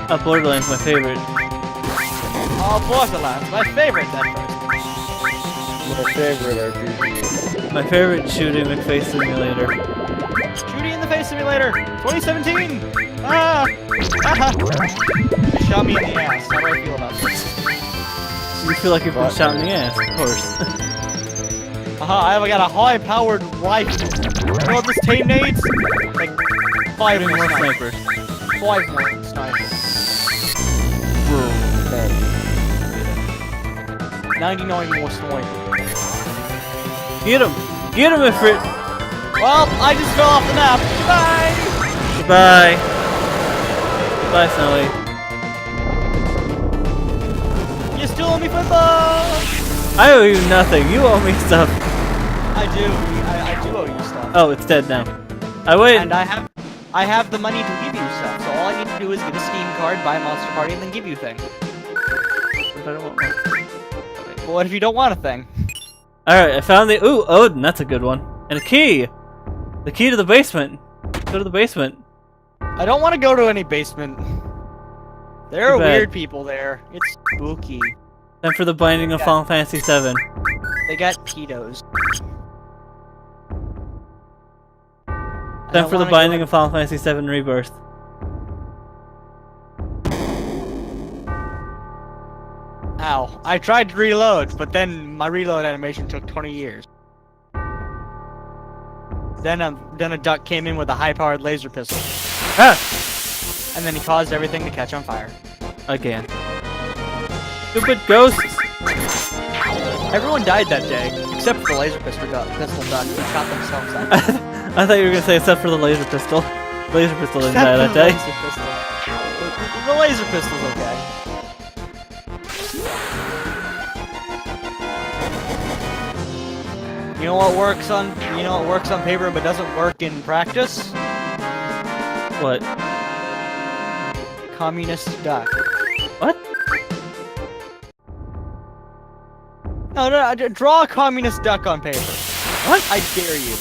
C: Borderlands.
B: Borderlands my favorite.
A: Oh, Borderlands, my favorite dead person.
C: My favorite RPG.
B: My favorite shooting McFace simulator.
A: Shooting in the face simulator, 2017. Ah, you shot me in the ass. How do I feel about this?
B: You feel like you've been shot in the ass, of course.
A: I've got a high-powered rifle. You know what this team needs? Like 5
B: Getting
A: more
B: more
A: snipers.
B: snipers.
A: 5 more snipers.
C: Okay.
A: 99 more snipers.
B: Get him! Get him, Ifrit!
A: Well, I just fell off the map. Bye!
B: Goodbye. Goodbye, Snowy.
A: You still owe me football!
B: I owe you nothing. You owe me stuff.
A: I do. I do owe you stuff.
B: Oh, it's dead now. I wait.
A: And I have the money to give you stuff, so all I need to do is get a Steam card, buy a Monster Party, and then give you things.
B: I don't want one.
A: But what if you don't want a thing?
B: Alright, I found the— ooh, Odin, that's a good one. And a key! The key to the basement. Go to the basement.
A: I don't want to go to any basement. There are
B: Too bad.
A: weird people there. It's spooky.
B: Time for the binding of Final Fantasy VII.
A: They got pedos.
B: Time for the binding of Final Fantasy VII Rebirth.
A: Ow. I tried to reload, but then my reload animation took 20 years. Then a duck came in with a high-powered laser pistol.
B: Ah!
A: And then he caused everything to catch on fire.
B: Again. Stupid ghosts!
A: Everyone died that day, except for the laser pistol ducks who shot themselves out.
B: I thought you were gonna say except for the laser pistol. Laser pistol didn't die that
A: Except for
B: day.
A: the laser pistol's okay. You know what works on paper but doesn't work in practice?
B: What?
A: Communist duck.
B: What?
A: No, draw a communist duck on paper.
B: What?
A: I dare you.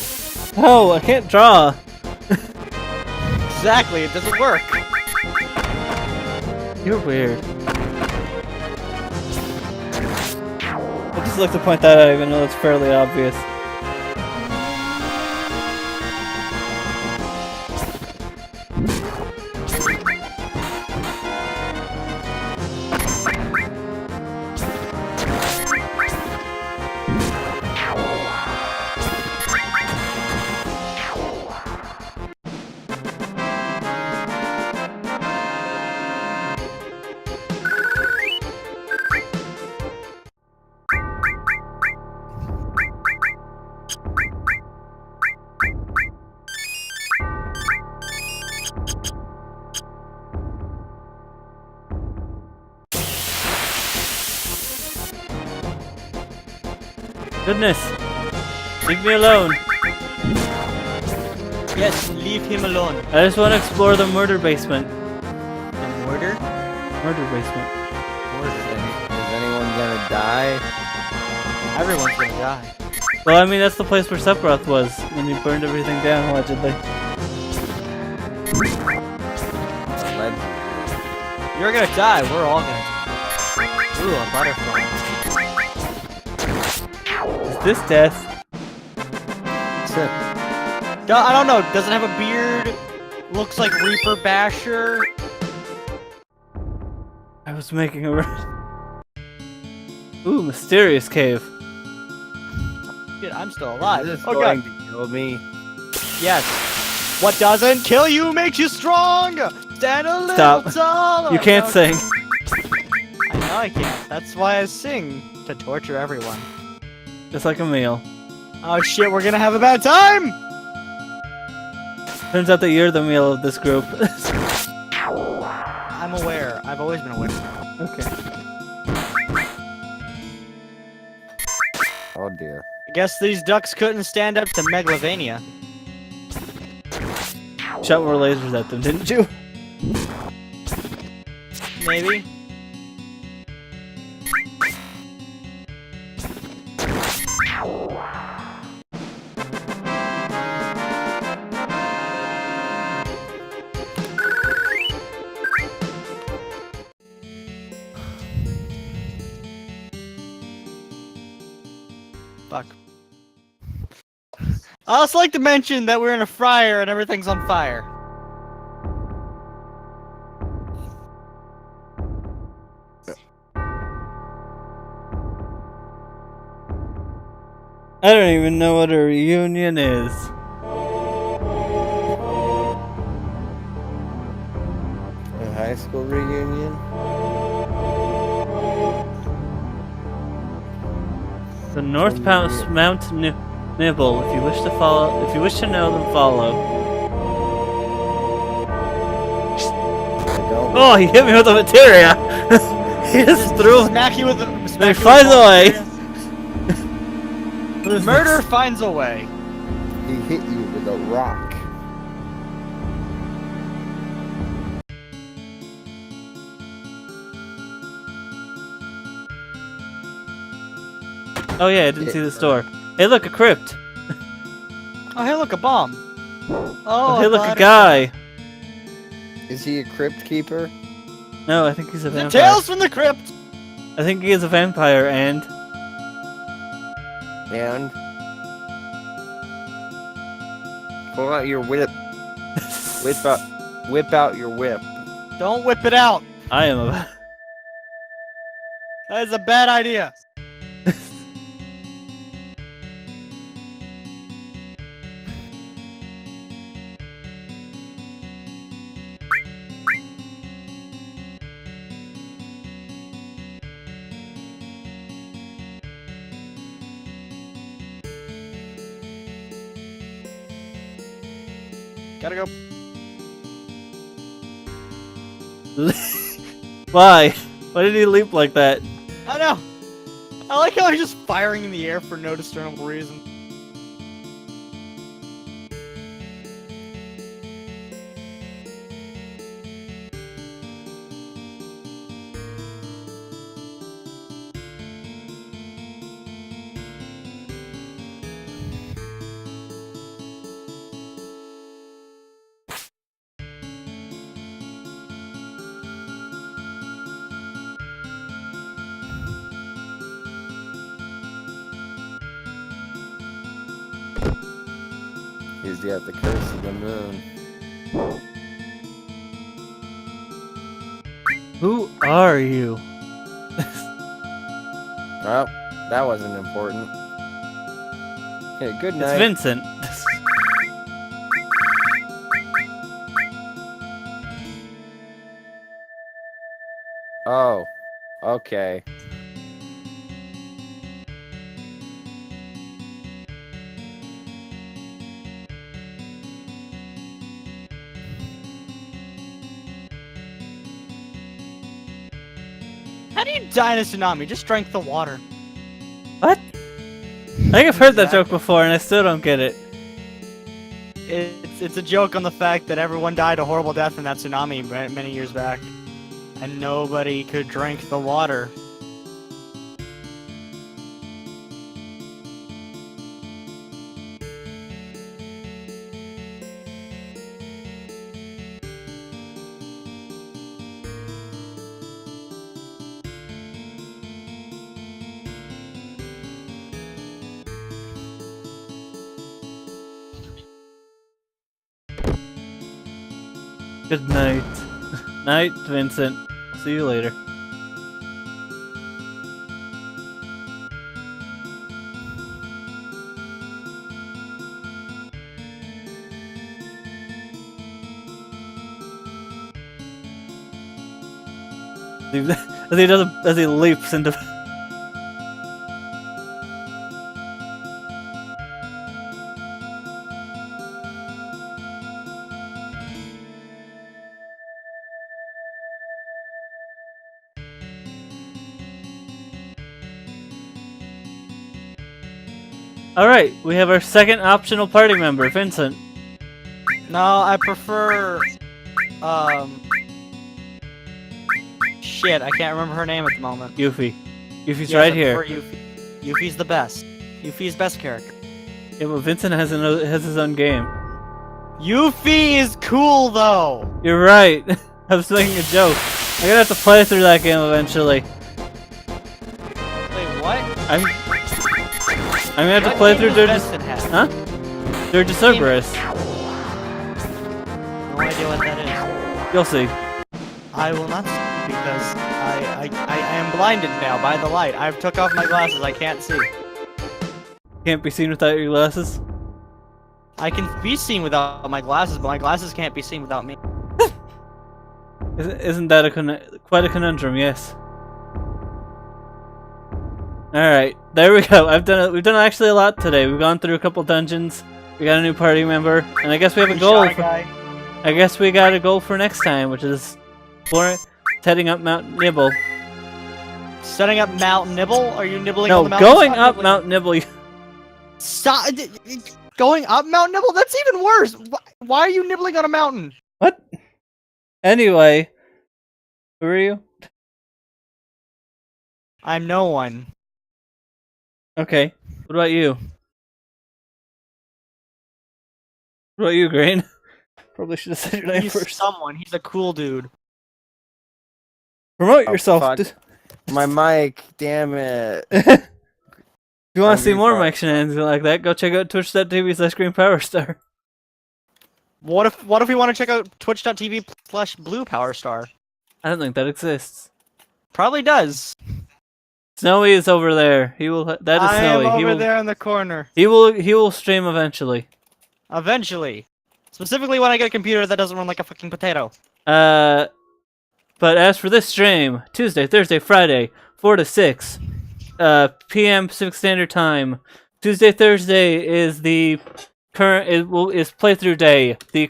B: Oh, I can't draw.
A: Exactly, it doesn't work.
B: You're weird. I just like to point that out even though it's fairly obvious. Goodness! Leave me alone!
A: Yes, leave him alone.
B: I just want to explore the murder basement.
A: The murder?
B: Murder basement.
C: Is anyone gonna die?
A: Everyone's gonna die.
B: Well, I mean, that's the place where Sephiroth was when he burned everything down, allegedly.
A: You're gonna die, we're all gonna die. Ooh, a butterfly.
B: Is this death?
A: I don't know, doesn't have a beard. Looks like Reaper Basher.
B: I was making a Ooh, mysterious cave.
A: Shit, I'm still alive.
C: Is this
A: Oh
C: going
A: god.
C: to kill me?
A: Yes. What doesn't kill you makes you strong. Stand a little
B: Stop.
A: taller.
B: You can't
A: No,
B: sing.
A: I know I can't. That's why I sing. To torture everyone.
B: Just like a meal.
A: Oh shit, we're gonna have a bad time!
B: Turns out that you're the meal of this group.
A: I'm aware. I've always been aware.
B: Okay.
C: Oh dear.
A: I guess these ducks couldn't stand up to Megalovania.
B: Shot more lasers at them, didn't you?
A: Maybe. Fuck. I also like to mention that we're in a fryer and everything's on fire.
B: I don't even know what a reunion is.
C: high school reunion.
B: The North Mount Nibble. If you wish to follow, if you wish to know, then follow. Oh, he hit me with a materia. He just threw.
A: Smack you with a.
B: Then he flies away.
A: Murder finds a way.
C: He hit you with a rock.
B: Oh yeah, I didn't see the store. Hey, look, a crypt.
A: Oh, hey, look, a bomb.
B: Oh, hey, look, a guy.
C: Is he a crypt keeper?
B: No, I think he's a
A: The
B: vampire.
A: Tales from the Crypt.
B: I think he is a vampire, and
C: Pull out your whip. Whip out your whip.
A: Don't whip it out.
B: I am a.
A: That is a bad idea. Gotta go.
B: Why? Why did he leap like that?
A: I know. I like how he's just firing in the air for no discernible reason.
C: He's got the curse of the moon.
B: Who are you?
C: Well, that wasn't important. Okay, good
B: It's
C: night.
B: Vincent.
C: Oh, okay.
A: How do you die in a tsunami? Just drink the water.
B: What? I think I've heard that joke before, and I still don't get it.
A: It's a joke on the fact that everyone died a horrible death in that tsunami many years back, and nobody could drink the water.
B: Good night. Night, Vincent. See you later. As he leaps into. Alright, we have our second optional party member, Vincent.
A: No, I prefer. Shit, I can't remember her name at the moment.
B: Yuffie. Yuffie's
A: Yes,
B: right
A: I
B: here.
A: prefer Yuffie. Yuffie's the best. Yuffie's best character.
B: Yeah, but Vincent has his own game.
A: Yuffie is cool though.
B: You're right. I was making a joke. I'm gonna have to play through that game eventually.
A: Wait, what?
B: I'm gonna have to play through Dirge. Huh? Dirge Cerberus.
A: No idea what that
B: You'll see.
A: is. I will not see because I am blinded now by the light. I've took off my glasses. I can't see.
B: Can't be seen without your glasses.
A: I can be seen without my glasses, but my glasses can't be seen without me.
B: Isn't that quite a conundrum? Yes. All right, there we go. We've done actually a lot today. We've gone through a couple dungeons. We got a new party member, and I guess we have a goal. I guess we got a goal for next time, which is heading up Mount Nibble.
A: Setting up Mount Nibble? Are you nibbling
B: No,
A: on the mountain?
B: going up Mount Nibble.
A: Stop! Going up Mount Nibble? That's even worse! Why are you nibbling on a mountain?
B: What? Anyway, who are you?
A: I'm no one.
B: Okay. What about you? What about you, Green? Probably should have said your name
A: He's
B: first.
A: someone. He's a cool dude.
B: Promote
C: Oh,
B: yourself.
C: fuck.
B: If
C: My mic, damn it.
B: you want to see
C: Green
B: more
C: Power
B: Mike shenanigans like that, go check out twitch.tv/GreenPowerStar.
A: What if we want to check out twitch.tv/BluePowerStar?
B: I don't think that exists.
A: Probably does.
B: Snowy is over there. He will. That is
A: I
B: Snowy.
A: am
B: He
A: over
B: will.
A: there in the corner.
B: He will stream eventually.
A: Eventually. Specifically when I get a computer that doesn't run like a fucking potato.
B: But as for this stream, Tuesday, Thursday, Friday, 4 to 6 p.m. Pacific Standard Time. Tuesday, Thursday is the is playthrough day. The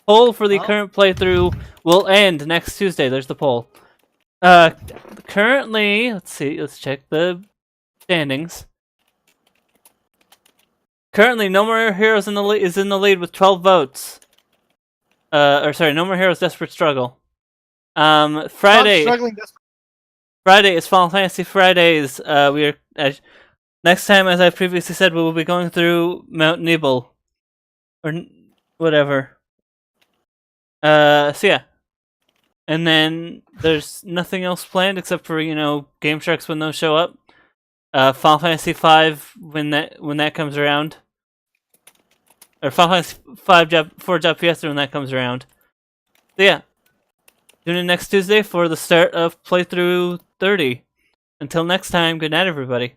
B: poll for the current playthrough will end next Tuesday. There's the poll. Currently, let's check the standings. Currently, No More Heroes is in the lead with 12 votes. No More Heroes Desperate Struggle. Friday is Final Fantasy Fridays. Next time, as I previously said, we will be going through Mount Nibble. Or whatever. So yeah. And then there's nothing else planned except for, Game Sharks when those show up. Final Fantasy V when that comes around. Or Final Fantasy IV Fiesta when that comes around. So yeah. Tune in next Tuesday for the start of playthrough 30. Until next time, good night everybody.